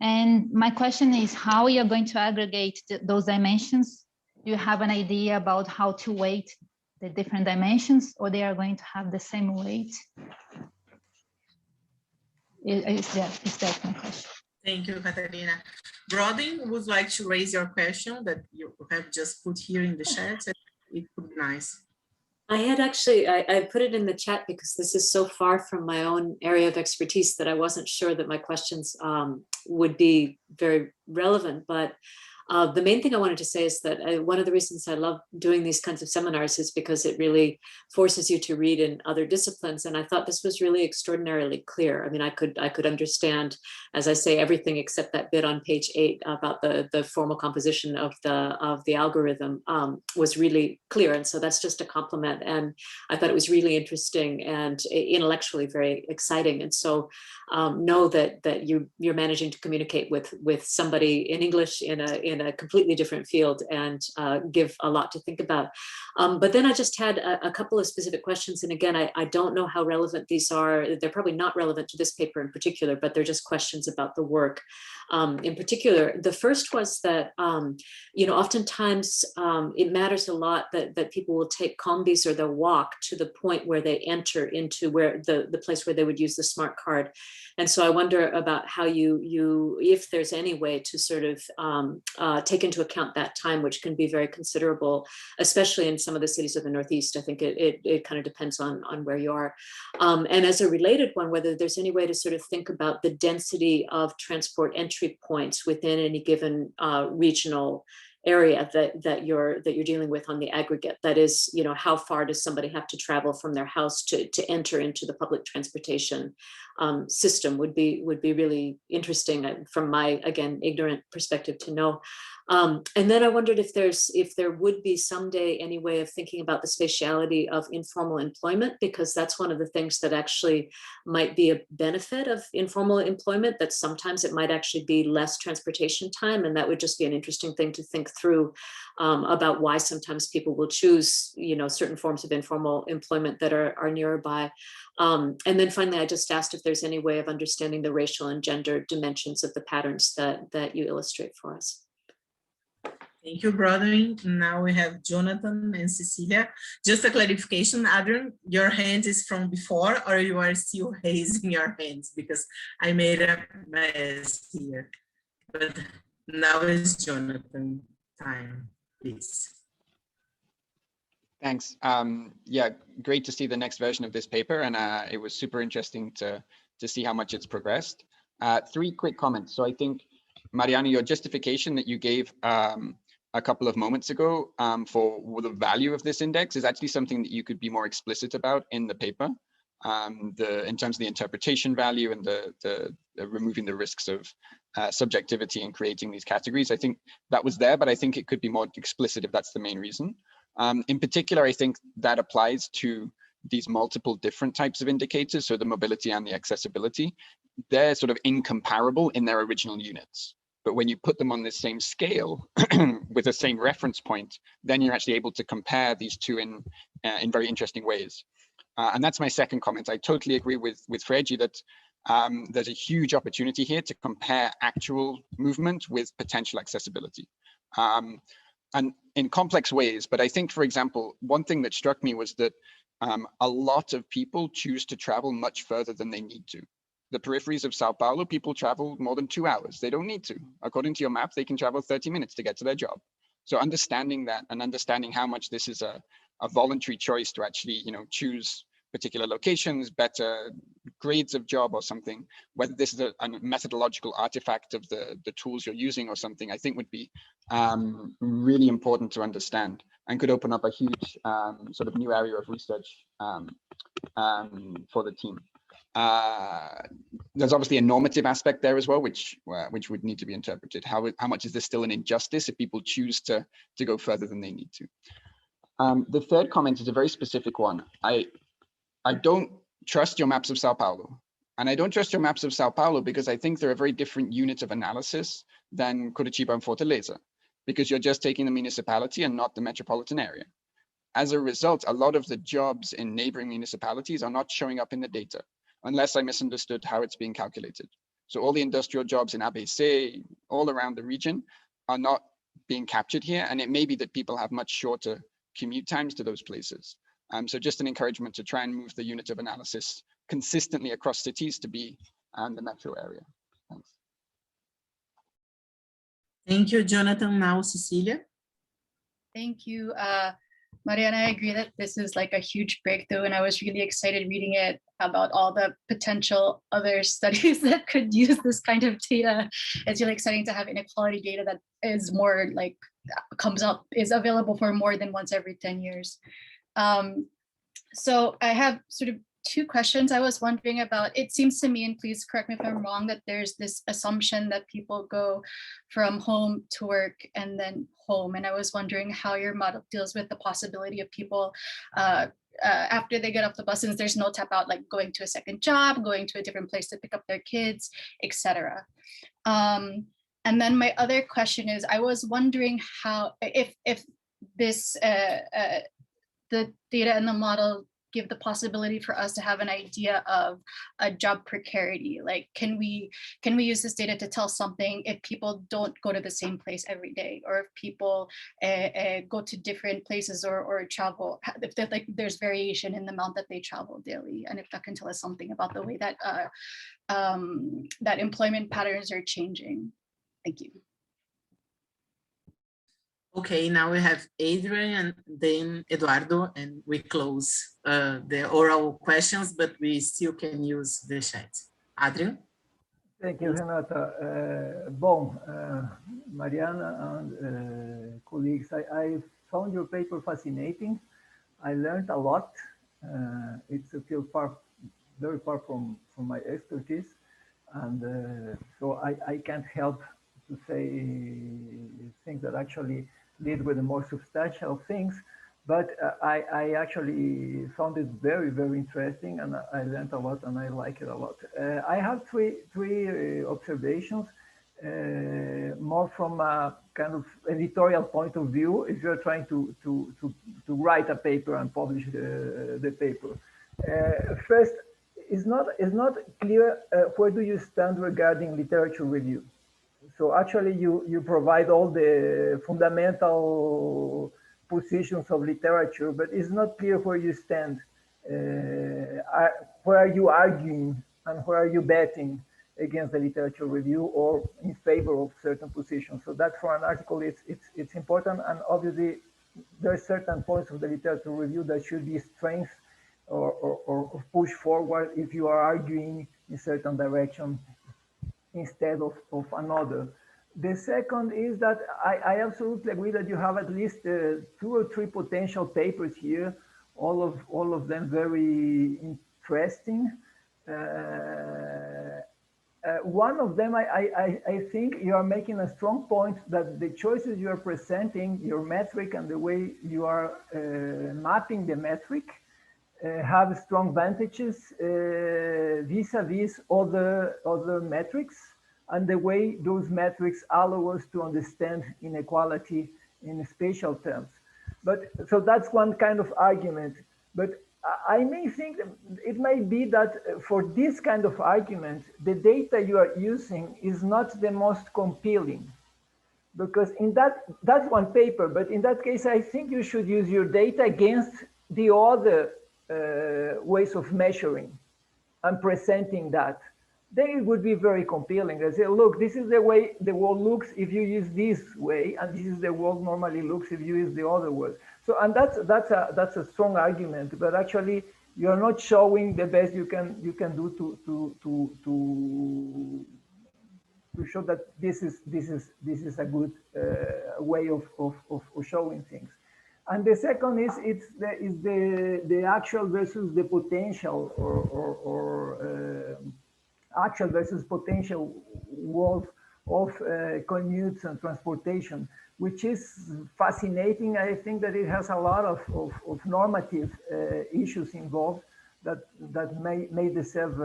And my question is how you're going to aggregate those dimensions. Do you have an idea about how to weight the different dimensions, or they are going to have the same weight? Is that my question? Thank you, Katarina. Brodwin would like to raise your question that you have just put here in the chat. It would be nice. I had actually, I put it in the chat because this is so far from my own area of expertise that I wasn't sure that my questions would be very relevant. But the main thing I wanted to say is that one of the reasons I love doing these kinds of seminars is because it really forces you to read in other disciplines. And I thought this was really extraordinarily clear. I mean, I could understand, as I say, everything except that bit on page 8 about the formal composition of the algorithm was really clear. And so that's just a compliment. And I thought it was really interesting and intellectually very exciting. And so know that you're managing to communicate with somebody in English in a completely different field and give a lot to think about. But then I just had a couple of specific questions. And again, I don't know how relevant these are. They're probably not relevant to this paper in particular, but they're just questions about the work. In particular, the first was that, oftentimes it matters a lot that people will take combis or they'll walk to the point where they enter into where the place where they would use the smart card. And so I wonder about how you if there's any way to sort of take into account that time, which can be very considerable, especially in some of the cities of the Northeast. I think it kind of depends on where you are. And as a related one, whether there's any way to sort of think about the density of transport entry points within any given regional area that you're dealing with on the aggregate. That is, you know, how far does somebody have to travel from their house to enter into the public transportation system would be really interesting from my, again, ignorant perspective to know. And then I wondered if there would be someday any way of thinking about the spatiality of informal employment, because that's one of the things that actually might be a benefit of informal employment, that sometimes it might actually be less transportation time. And that would just be an interesting thing to think through about why sometimes people will choose, you know, certain forms of informal employment that are nearby. And then finally, I just asked if there's any way of understanding the racial and gender dimensions of the patterns that you illustrate for us. Thank you, brother. Now we have Jonathan and Cecilia. Just a clarification, Adrian, your hand is from before, or you are still raising your hands? Because I made a mess here. But now it's Jonathan time, please. Thanks. Yeah, great to see the next version of this paper, and it was super interesting to see how much it's progressed. 3 quick comments. So I think, Mariana, your justification that you gave a couple of moments ago for the value of this index is actually something that you could be more explicit about in the paper, in terms of the interpretation value and the removing the risks of subjectivity and creating these categories. I think that was there, but I think it could be more explicit if that's the main reason. In particular, I think that applies to these multiple different types of indicators, so the mobility and the accessibility. They're sort of incomparable in their original units. But when you put them on the same scale with the same reference point, then you're actually able to compare these two in very interesting ways. And that's my second comment. I totally agree with Fregi that there's a huge opportunity here to compare actual movement with potential accessibility. And in complex ways. But I think, for example, one thing that struck me was that a lot of people choose to travel much further than they need to. The peripheries of Sao Paulo, people travel more than 2 hours. They don't need to. According to your map, they can travel 30 minutes to get to their job. So understanding that and understanding how much this is a voluntary choice to actually, you know, choose particular locations, better grades of job or something, whether this is a methodological artifact of the tools you're using or something, I think would be really important to understand and could open up a huge sort of new area of research for the team. There's obviously a normative aspect there as well, which would need to be interpreted. How much is this still an injustice if people choose to go further than they need to? The third comment is a very specific one. I don't trust your maps of Sao Paulo. And I don't trust your maps of Sao Paulo because I think they're a very different unit of analysis than Curitiba and Fortaleza, because you're just taking the municipality and not the metropolitan area. As a result, a lot of the jobs in neighboring municipalities are not showing up in the data, unless I misunderstood how it's being calculated. So all the industrial jobs in ABC, all around the region, are not being captured here. And it may be that people have much shorter commute times to those places. So just an encouragement to try and move the unit of analysis consistently across cities to be the metro area. Thanks. Thank you, Jonathan. Now, Cecilia. Thank you. Mariana, I agree that this is like a huge breakthrough, and I was really excited reading it about all the potential other studies that could use this kind of data. It's really exciting to have inequality data that is more like is available for more than once every 10 years. So I have sort of 2 questions I was wondering about. It seems to me, and please correct me if I'm wrong, that there's this assumption that people go from home to work and then home. And I was wondering how your model deals with the possibility of people after they get off the bus, since there's no tap out, like going to a second job, going to a different place to pick up their kids, etc. And then my other question is, I was wondering how, if this, the data and the model give the possibility for us to have an idea of a job precarity. Like, can we use this data to tell something if people don't go to the same place every day, or if people go to different places or travel, if there's variation in the amount that they travel daily, and if that can tell us something about the way that that employment patterns are changing. Thank you. Okay, now we have Adrian and then Eduardo, and we close the oral questions, but we still can use the chat. Adrian? Thank you, Renata. Mariana and colleagues, I found your paper fascinating. I learned a lot. It's a field very far from my expertise. And so I can't help to say things that actually lead with the more substantial things. But I actually found it very, very interesting, and I learned a lot, and I like it a lot. I have three observations, more from a kind of editorial point of view, if you're trying to write a paper and publish the paper. First, it's not clear where do you stand regarding literature review. So actually, you provide all the fundamental positions of literature, but it's not clear where you stand. Where are you arguing and where are you betting against the literature review or in favor of certain positions? So that for an article, it's important, and obviously there are certain points of the literature review that should be strengthened or pushed forward if you are arguing in certain direction instead of another. The second is that I absolutely agree that you have at least 2 or 3 potential papers here, all of them very interesting. One of them, I think you are making a strong point that the choices you are presenting, your metric and the way you are mapping the metric have strong advantages vis-a-vis other metrics, and the way those metrics allow us to understand inequality in spatial terms. But so that's one kind of argument. But I may think it might be that for this kind of argument, the data you are using is not the most compelling, because in that's one paper. But in that case, I think you should use your data against the other ways of measuring and presenting that. Then it would be very compelling. I say, look, this is the way the world looks if you use this way, and this is the world normally looks if you use the other way. So, and that's a strong argument, but actually you are not showing the best you can do to show that this is a good way of showing things. And the second is the actual versus the potential, or actual versus potential world of commutes and transportation, which is fascinating. I think that it has a lot of normative issues involved that may deserve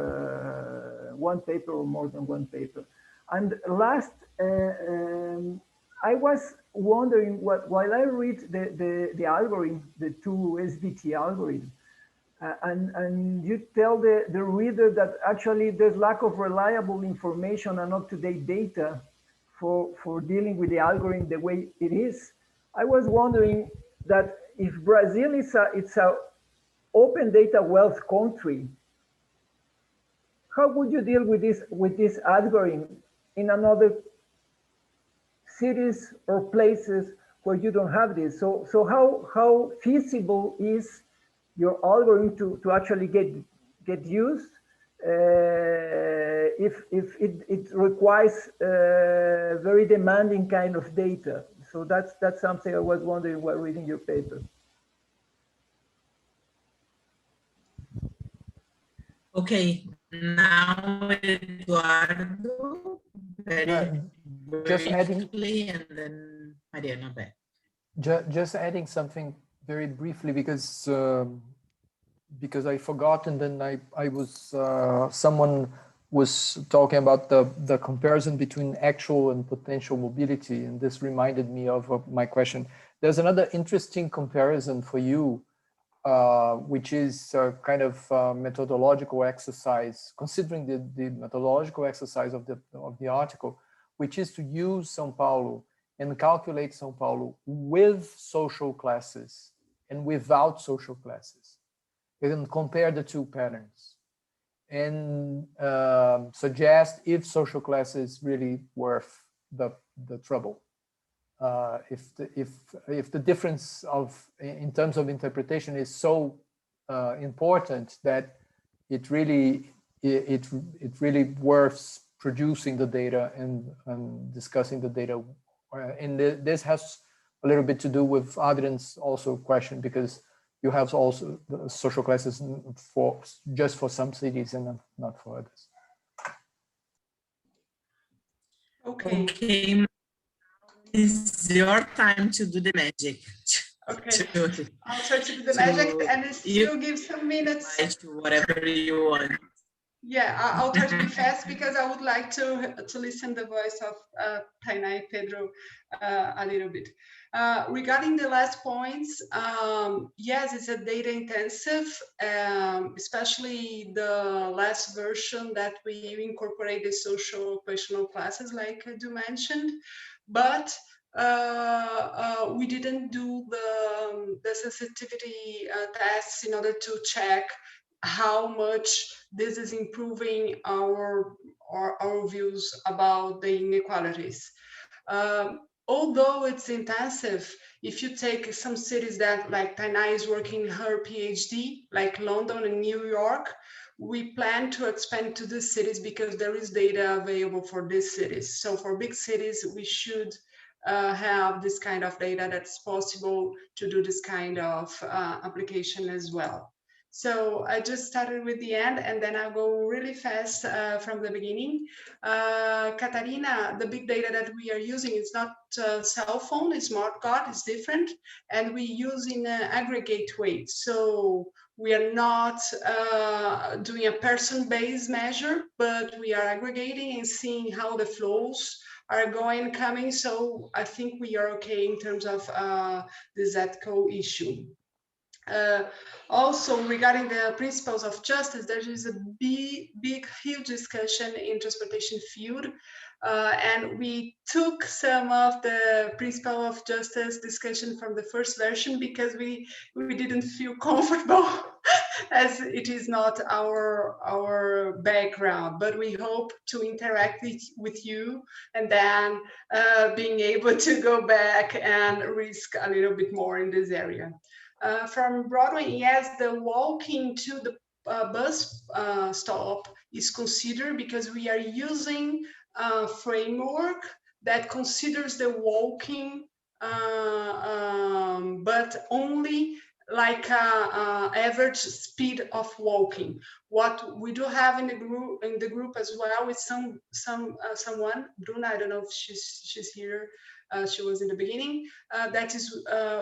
one paper or more than one paper. And last, I was wondering, while I read the algorithm, the 2SVT algorithm, and you tell the reader that actually there's lack of reliable information and up-to-date data for dealing with the algorithm the way it is. I was wondering that if Brazil it's a open data wealth country, how would you deal with this algorithm in another cities or places where you don't have this? So how feasible is your algorithm to actually get used if it requires very demanding kind of data? So that's something I was wondering while reading your paper. Okay, now Eduardo, very just adding, and then Mariana back. Just adding something very briefly, because I forgot, and then I was someone was talking about the comparison between actual and potential mobility, and this reminded me of my question. There's another interesting comparison for you, which is a kind of methodological exercise, considering the methodological exercise of the article, which is to use São Paulo and calculate São Paulo with social classes and without social classes. You can compare the two patterns and suggest if social class is really worth the trouble. If the difference in terms of interpretation is so important that it really worth producing the data and discussing the data. And this has a little bit to do with Adrian's also question, because you have also the social classes just for some cities and not for others. Okay, it's your time to do the magic. Okay, I'll try to do the magic and still give some minutes. Whatever you want. Yeah, I'll try to be fast because I would like to listen the voice of Tainá and Pedro a little bit. Regarding the last points, yes, it's a data intensive, especially the last version that we incorporate the social occupational classes like Edu mentioned, but we didn't do the sensitivity tests in order to check how much this is improving our views about the inequalities. Although it's intensive, if you take some cities that like Tainá is working her PhD, like London and New York, we plan to expand to these cities because there is data available for these cities. So for big cities, we should have this kind of data that's possible to do this kind of application as well. So I just started with the end and then I'll go really fast from the beginning. Katarina, the big data that we are using is not cell phone, it's smart card, it's different. And we use in an aggregate way. So we are not doing a person-based measure, but we are aggregating and seeing how the flows are going, coming. So I think we are okay in terms of the ZCO issue. Also, regarding the principles of justice, there is a big, huge discussion in transportation field. And we took some of the principle of justice discussion from the first version because we didn't feel comfortable as it is not our background, but we hope to interact with you and then being able to go back and risk a little bit more in this area. From Broadway, yes, the walking to the bus stop is considered because we are using a framework that considers the walking, but only like average speed of walking. What we do have in the group as well is someone, Bruna, I don't know if she's here. She was in the beginning, that is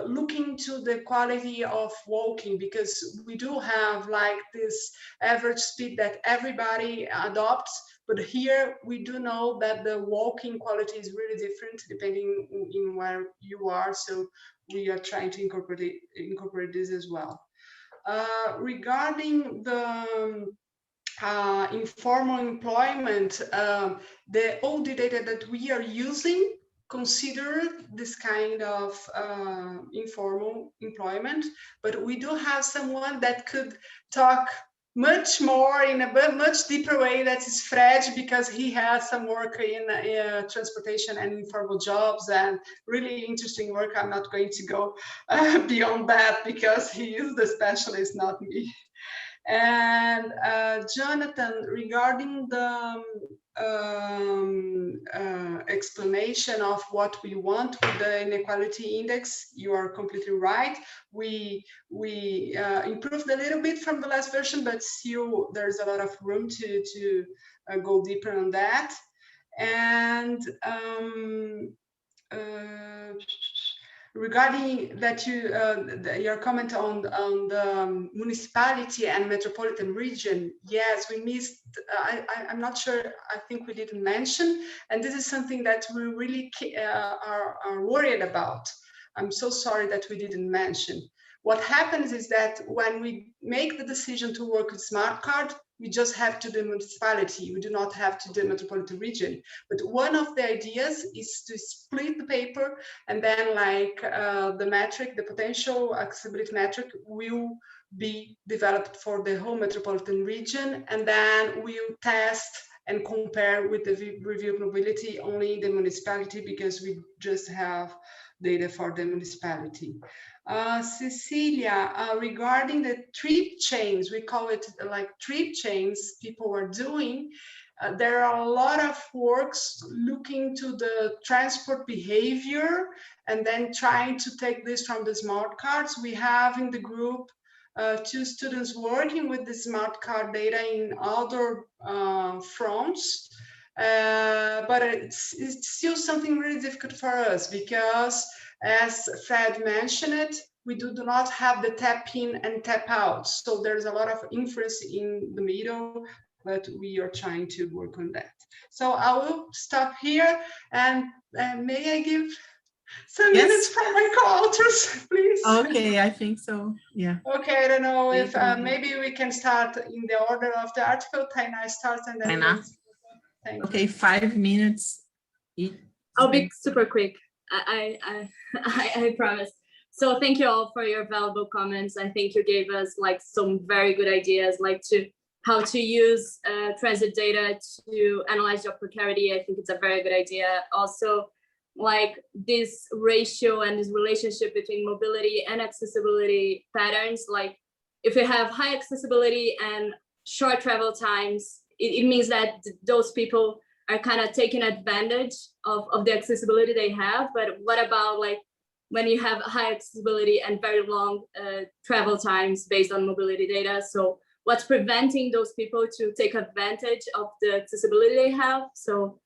looking to the quality of walking, because we do have like this average speed that everybody adopts, but here we do know that the walking quality is really different depending in where you are, so we are trying to incorporate this as well. Regarding the informal employment, all the data that we are using consider this kind of informal employment, but we do have someone that could talk much more in a much deeper way. That is Fred, because he has some work in transportation and informal jobs and really interesting work. I'm not going to go beyond that because he is the specialist, not me. And Jonathan, regarding the explanation of what we want with the inequality index, you are completely right. We improved a little bit from the last version, but still there's a lot of room to go deeper on that. And regarding that, your comment on the municipality and metropolitan region, yes, we missed. I'm not sure. I think we didn't mention, and this is something that we really are worried about. I'm so sorry that we didn't mention. What happens is that when we make the decision to work with smart card, we just have to the municipality. We do not have to the metropolitan region. But one of the ideas is to split the paper, and then like the metric, the potential accessibility metric will be developed for the whole metropolitan region, and then we'll test and compare with the review mobility only in the municipality, because we just have data for the municipality. Cecilia, regarding the trip chains, we call it like trip chains people are doing. there are a lot of works looking to the transport behavior and then trying to take this from the smart cards. We have in the group 2 students working with the smart card data in other fronts, but it's still something really difficult for us because, as Fred mentioned it, we do not have the tap in and tap out. So there's a lot of inference in the middle, but we are trying to work on that. So I will stop here, and may I give some minutes from my co-authors, please? Okay, I think so, yeah. Okay, I don't know if maybe we can start in the order of the article. Tainá starts and then Tainá. Okay, 5 minutes. I'll be super quick. I promise. So thank you all for your valuable comments. I think you gave us like some very good ideas, like how to use transit data to analyze job precarity. I think it's a very good idea. Also, like this ratio and this relationship between mobility and accessibility patterns. Like if we have high accessibility and short travel times, it means that those people are kind of taking advantage of the accessibility they have. But what about like when you have high accessibility and very long travel times based on mobility data? So what's preventing those people to take advantage of the accessibility they have? So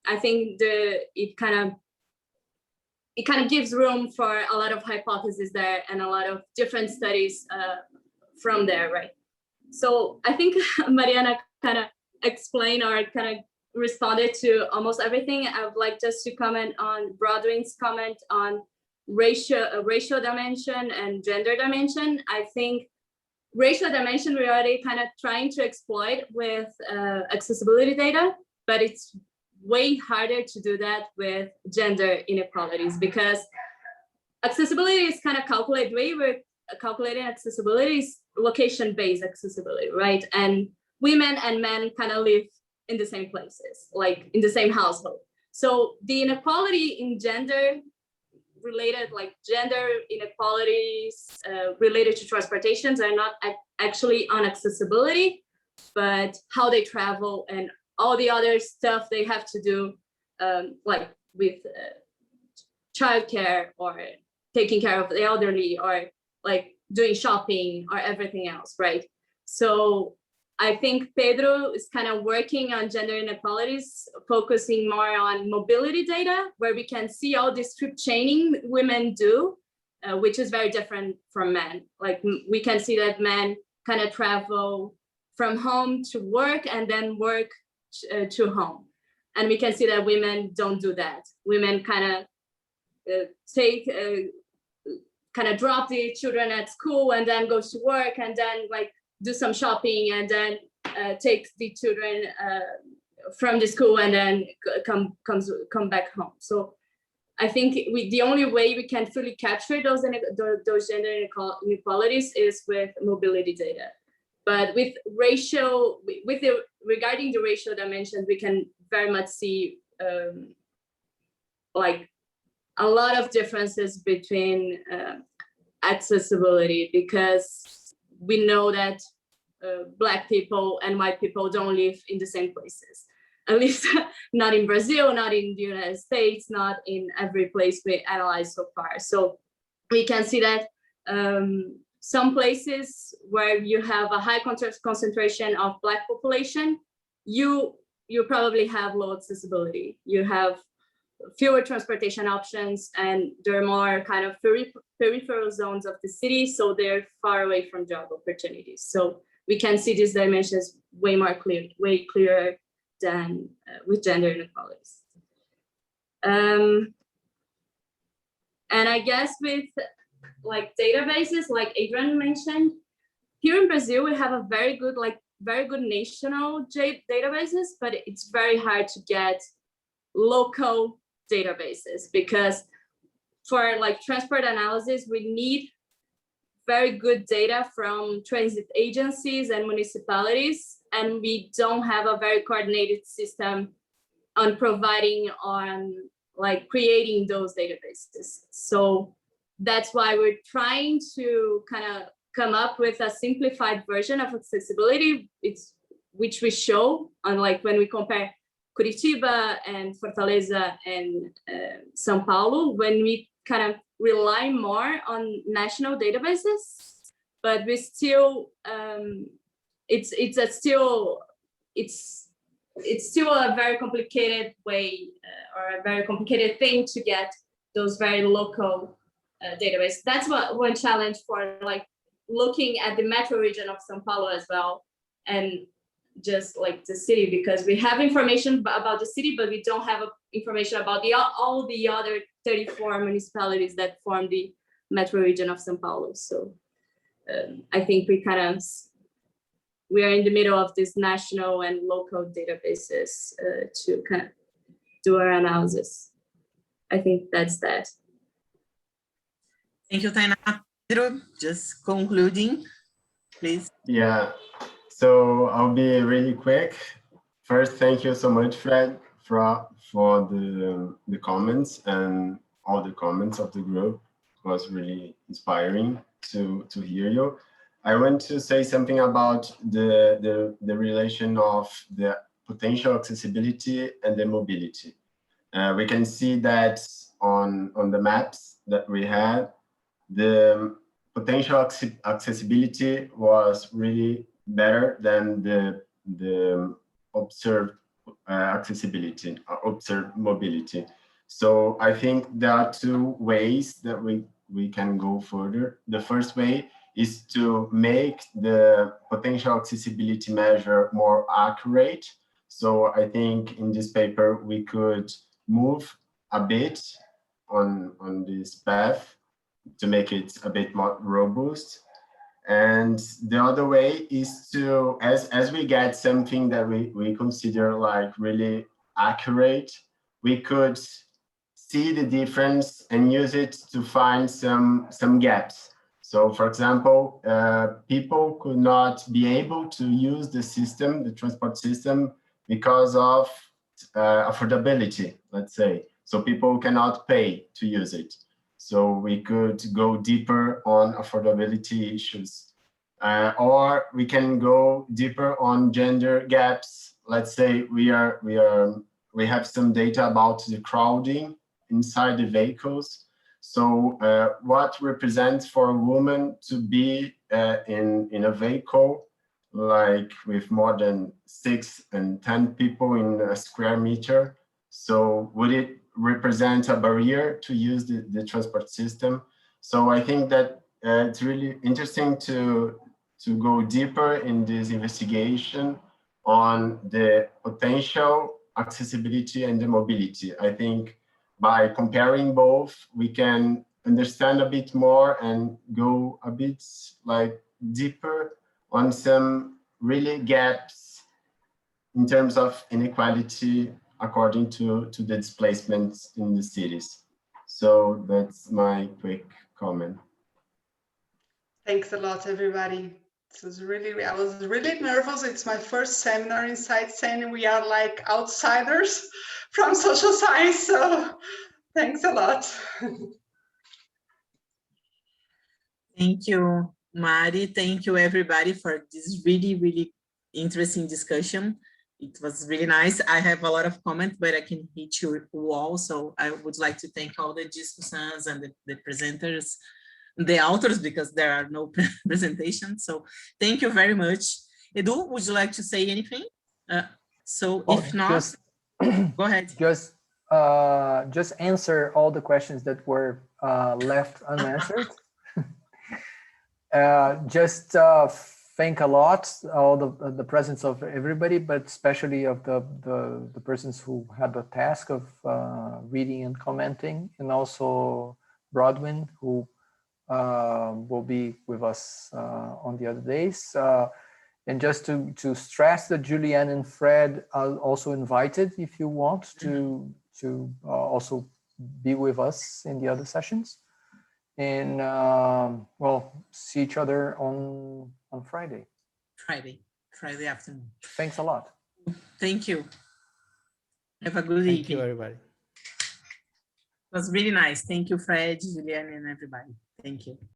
I think it kind of gives room for a lot of hypotheses there and a lot of different studies from there, right? So I think Mariana kind of explained or kind of responded to almost everything. I would like just to comment on Brodwin's comment on racial dimension and gender dimension. I think racial dimension we're already kind of trying to exploit with accessibility data, but it's way harder to do that with gender inequalities because accessibility is kind of calculated. The way we're calculating accessibility is location-based accessibility, right? And women and men kind of live in the same places, like in the same household. So the inequality in gender related, like gender inequalities related to transportations are not actually on accessibility, but how they travel and all the other stuff they have to do, like with childcare or taking care of the elderly or like doing shopping or everything else, right? So I think Pedro is kind of working on gender inequalities, focusing more on mobility data, where we can see all this trip chaining women do, which is very different from men. Like we can see that men kind of travel from home to work and then work to home. And we can see that women don't do that. Women kind of drop the children at school and then goes to work and then like do some shopping and then take the children from the school and then come back home. So I think the only way we can fully capture those gender inequalities is with mobility data. But with regarding the racial dimension, we can very much see like a lot of differences between accessibility, because we know that Black people and white people don't live in the same places, at least not in Brazil, not in the United States, not in every place we analyzed so far. So we can see that some places where you have a high concentration of Black population, you probably have low accessibility. You have fewer transportation options, and there are more kind of peripheral zones of the city, so they're far away from job opportunities. So we can see these dimensions way clearer than with gender inequalities. And I guess with like databases, like Adrian mentioned, here in Brazil we have a very good national databases, but it's very hard to get local databases, because for like transport analysis, we need very good data from transit agencies and municipalities, and we don't have a very coordinated system on providing on like creating those databases. So that's why we're trying to kind of come up with a simplified version of accessibility. which we show on, like, when we compare Curitiba and Fortaleza and São Paulo, when we kind of rely more on national databases, but we still it's still a very complicated way or a very complicated thing to get those very local databases. That's one challenge for, like, looking at the metro region of São Paulo as well, and just like the city, because we have information about the city, but we don't have information about all the other 34 municipalities that form the metro region of São Paulo. So I think we are in the middle of this national and local databases to kind of do our analysis. I think that's that. Thank you, Tainá. Pedro, just concluding, please. Yeah, so I'll be really quick. First, thank you so much, Fred, for the comments and all the comments of the group. It was really inspiring to hear you. I want to say something about the relation of the potential accessibility and the mobility. We can see that on the maps that we had, the potential accessibility was really better than the observed accessibility, observed mobility. So I think there are two ways that we can go further. The first way is to make the potential accessibility measure more accurate. So I think in this paper, we could move a bit on this path to make it a bit more robust. And the other way is to, as we get something that we consider like really accurate, we could see the difference and use it to find some gaps. So for example, people could not be able to use the system, the transport system, because of affordability, let's say. So people cannot pay to use it. So we could go deeper on affordability issues, or we can go deeper on gender gaps. Let's say we have some data about the crowding inside the vehicles. So what represents for a woman to be in a vehicle, like with more than 6 and 10 people in a square meter? So would it represent a barrier to use the transport system? So I think that it's really interesting to go deeper in this investigation on the potential accessibility and the mobility. I think by comparing both, we can understand a bit more and go a bit like deeper on some really gaps in terms of inequality according to the displacements in the cities. So that's my quick comment. Thanks a lot, everybody. I was really nervous. It's my first seminar inside CEN, and we are like outsiders from social science. So thanks a lot. Thank you, Mari. Thank you, everybody, for this really, really interesting discussion. It was really nice. I have a lot of comments, but I can hit you all. So I would like to thank all the discussants and the presenters, the authors, because there are no presentations. So thank you very much. Edu, would you like to say anything? If not, go ahead. Just answer all the questions that were left unanswered. Thank a lot all the presence of everybody, but especially of the persons who had the task of reading and commenting, and also Brodwin, who will be with us on the other days. And just to stress that Juli-Anne and Fred are also invited if you want to also be with us in the other sessions. And we'll see each other on Friday. Friday afternoon. Thanks a lot. Thank you. Have a good evening. Thank you, everybody. It was really nice. Thank you, Fred, Juli-Anne, and everybody. Thank you.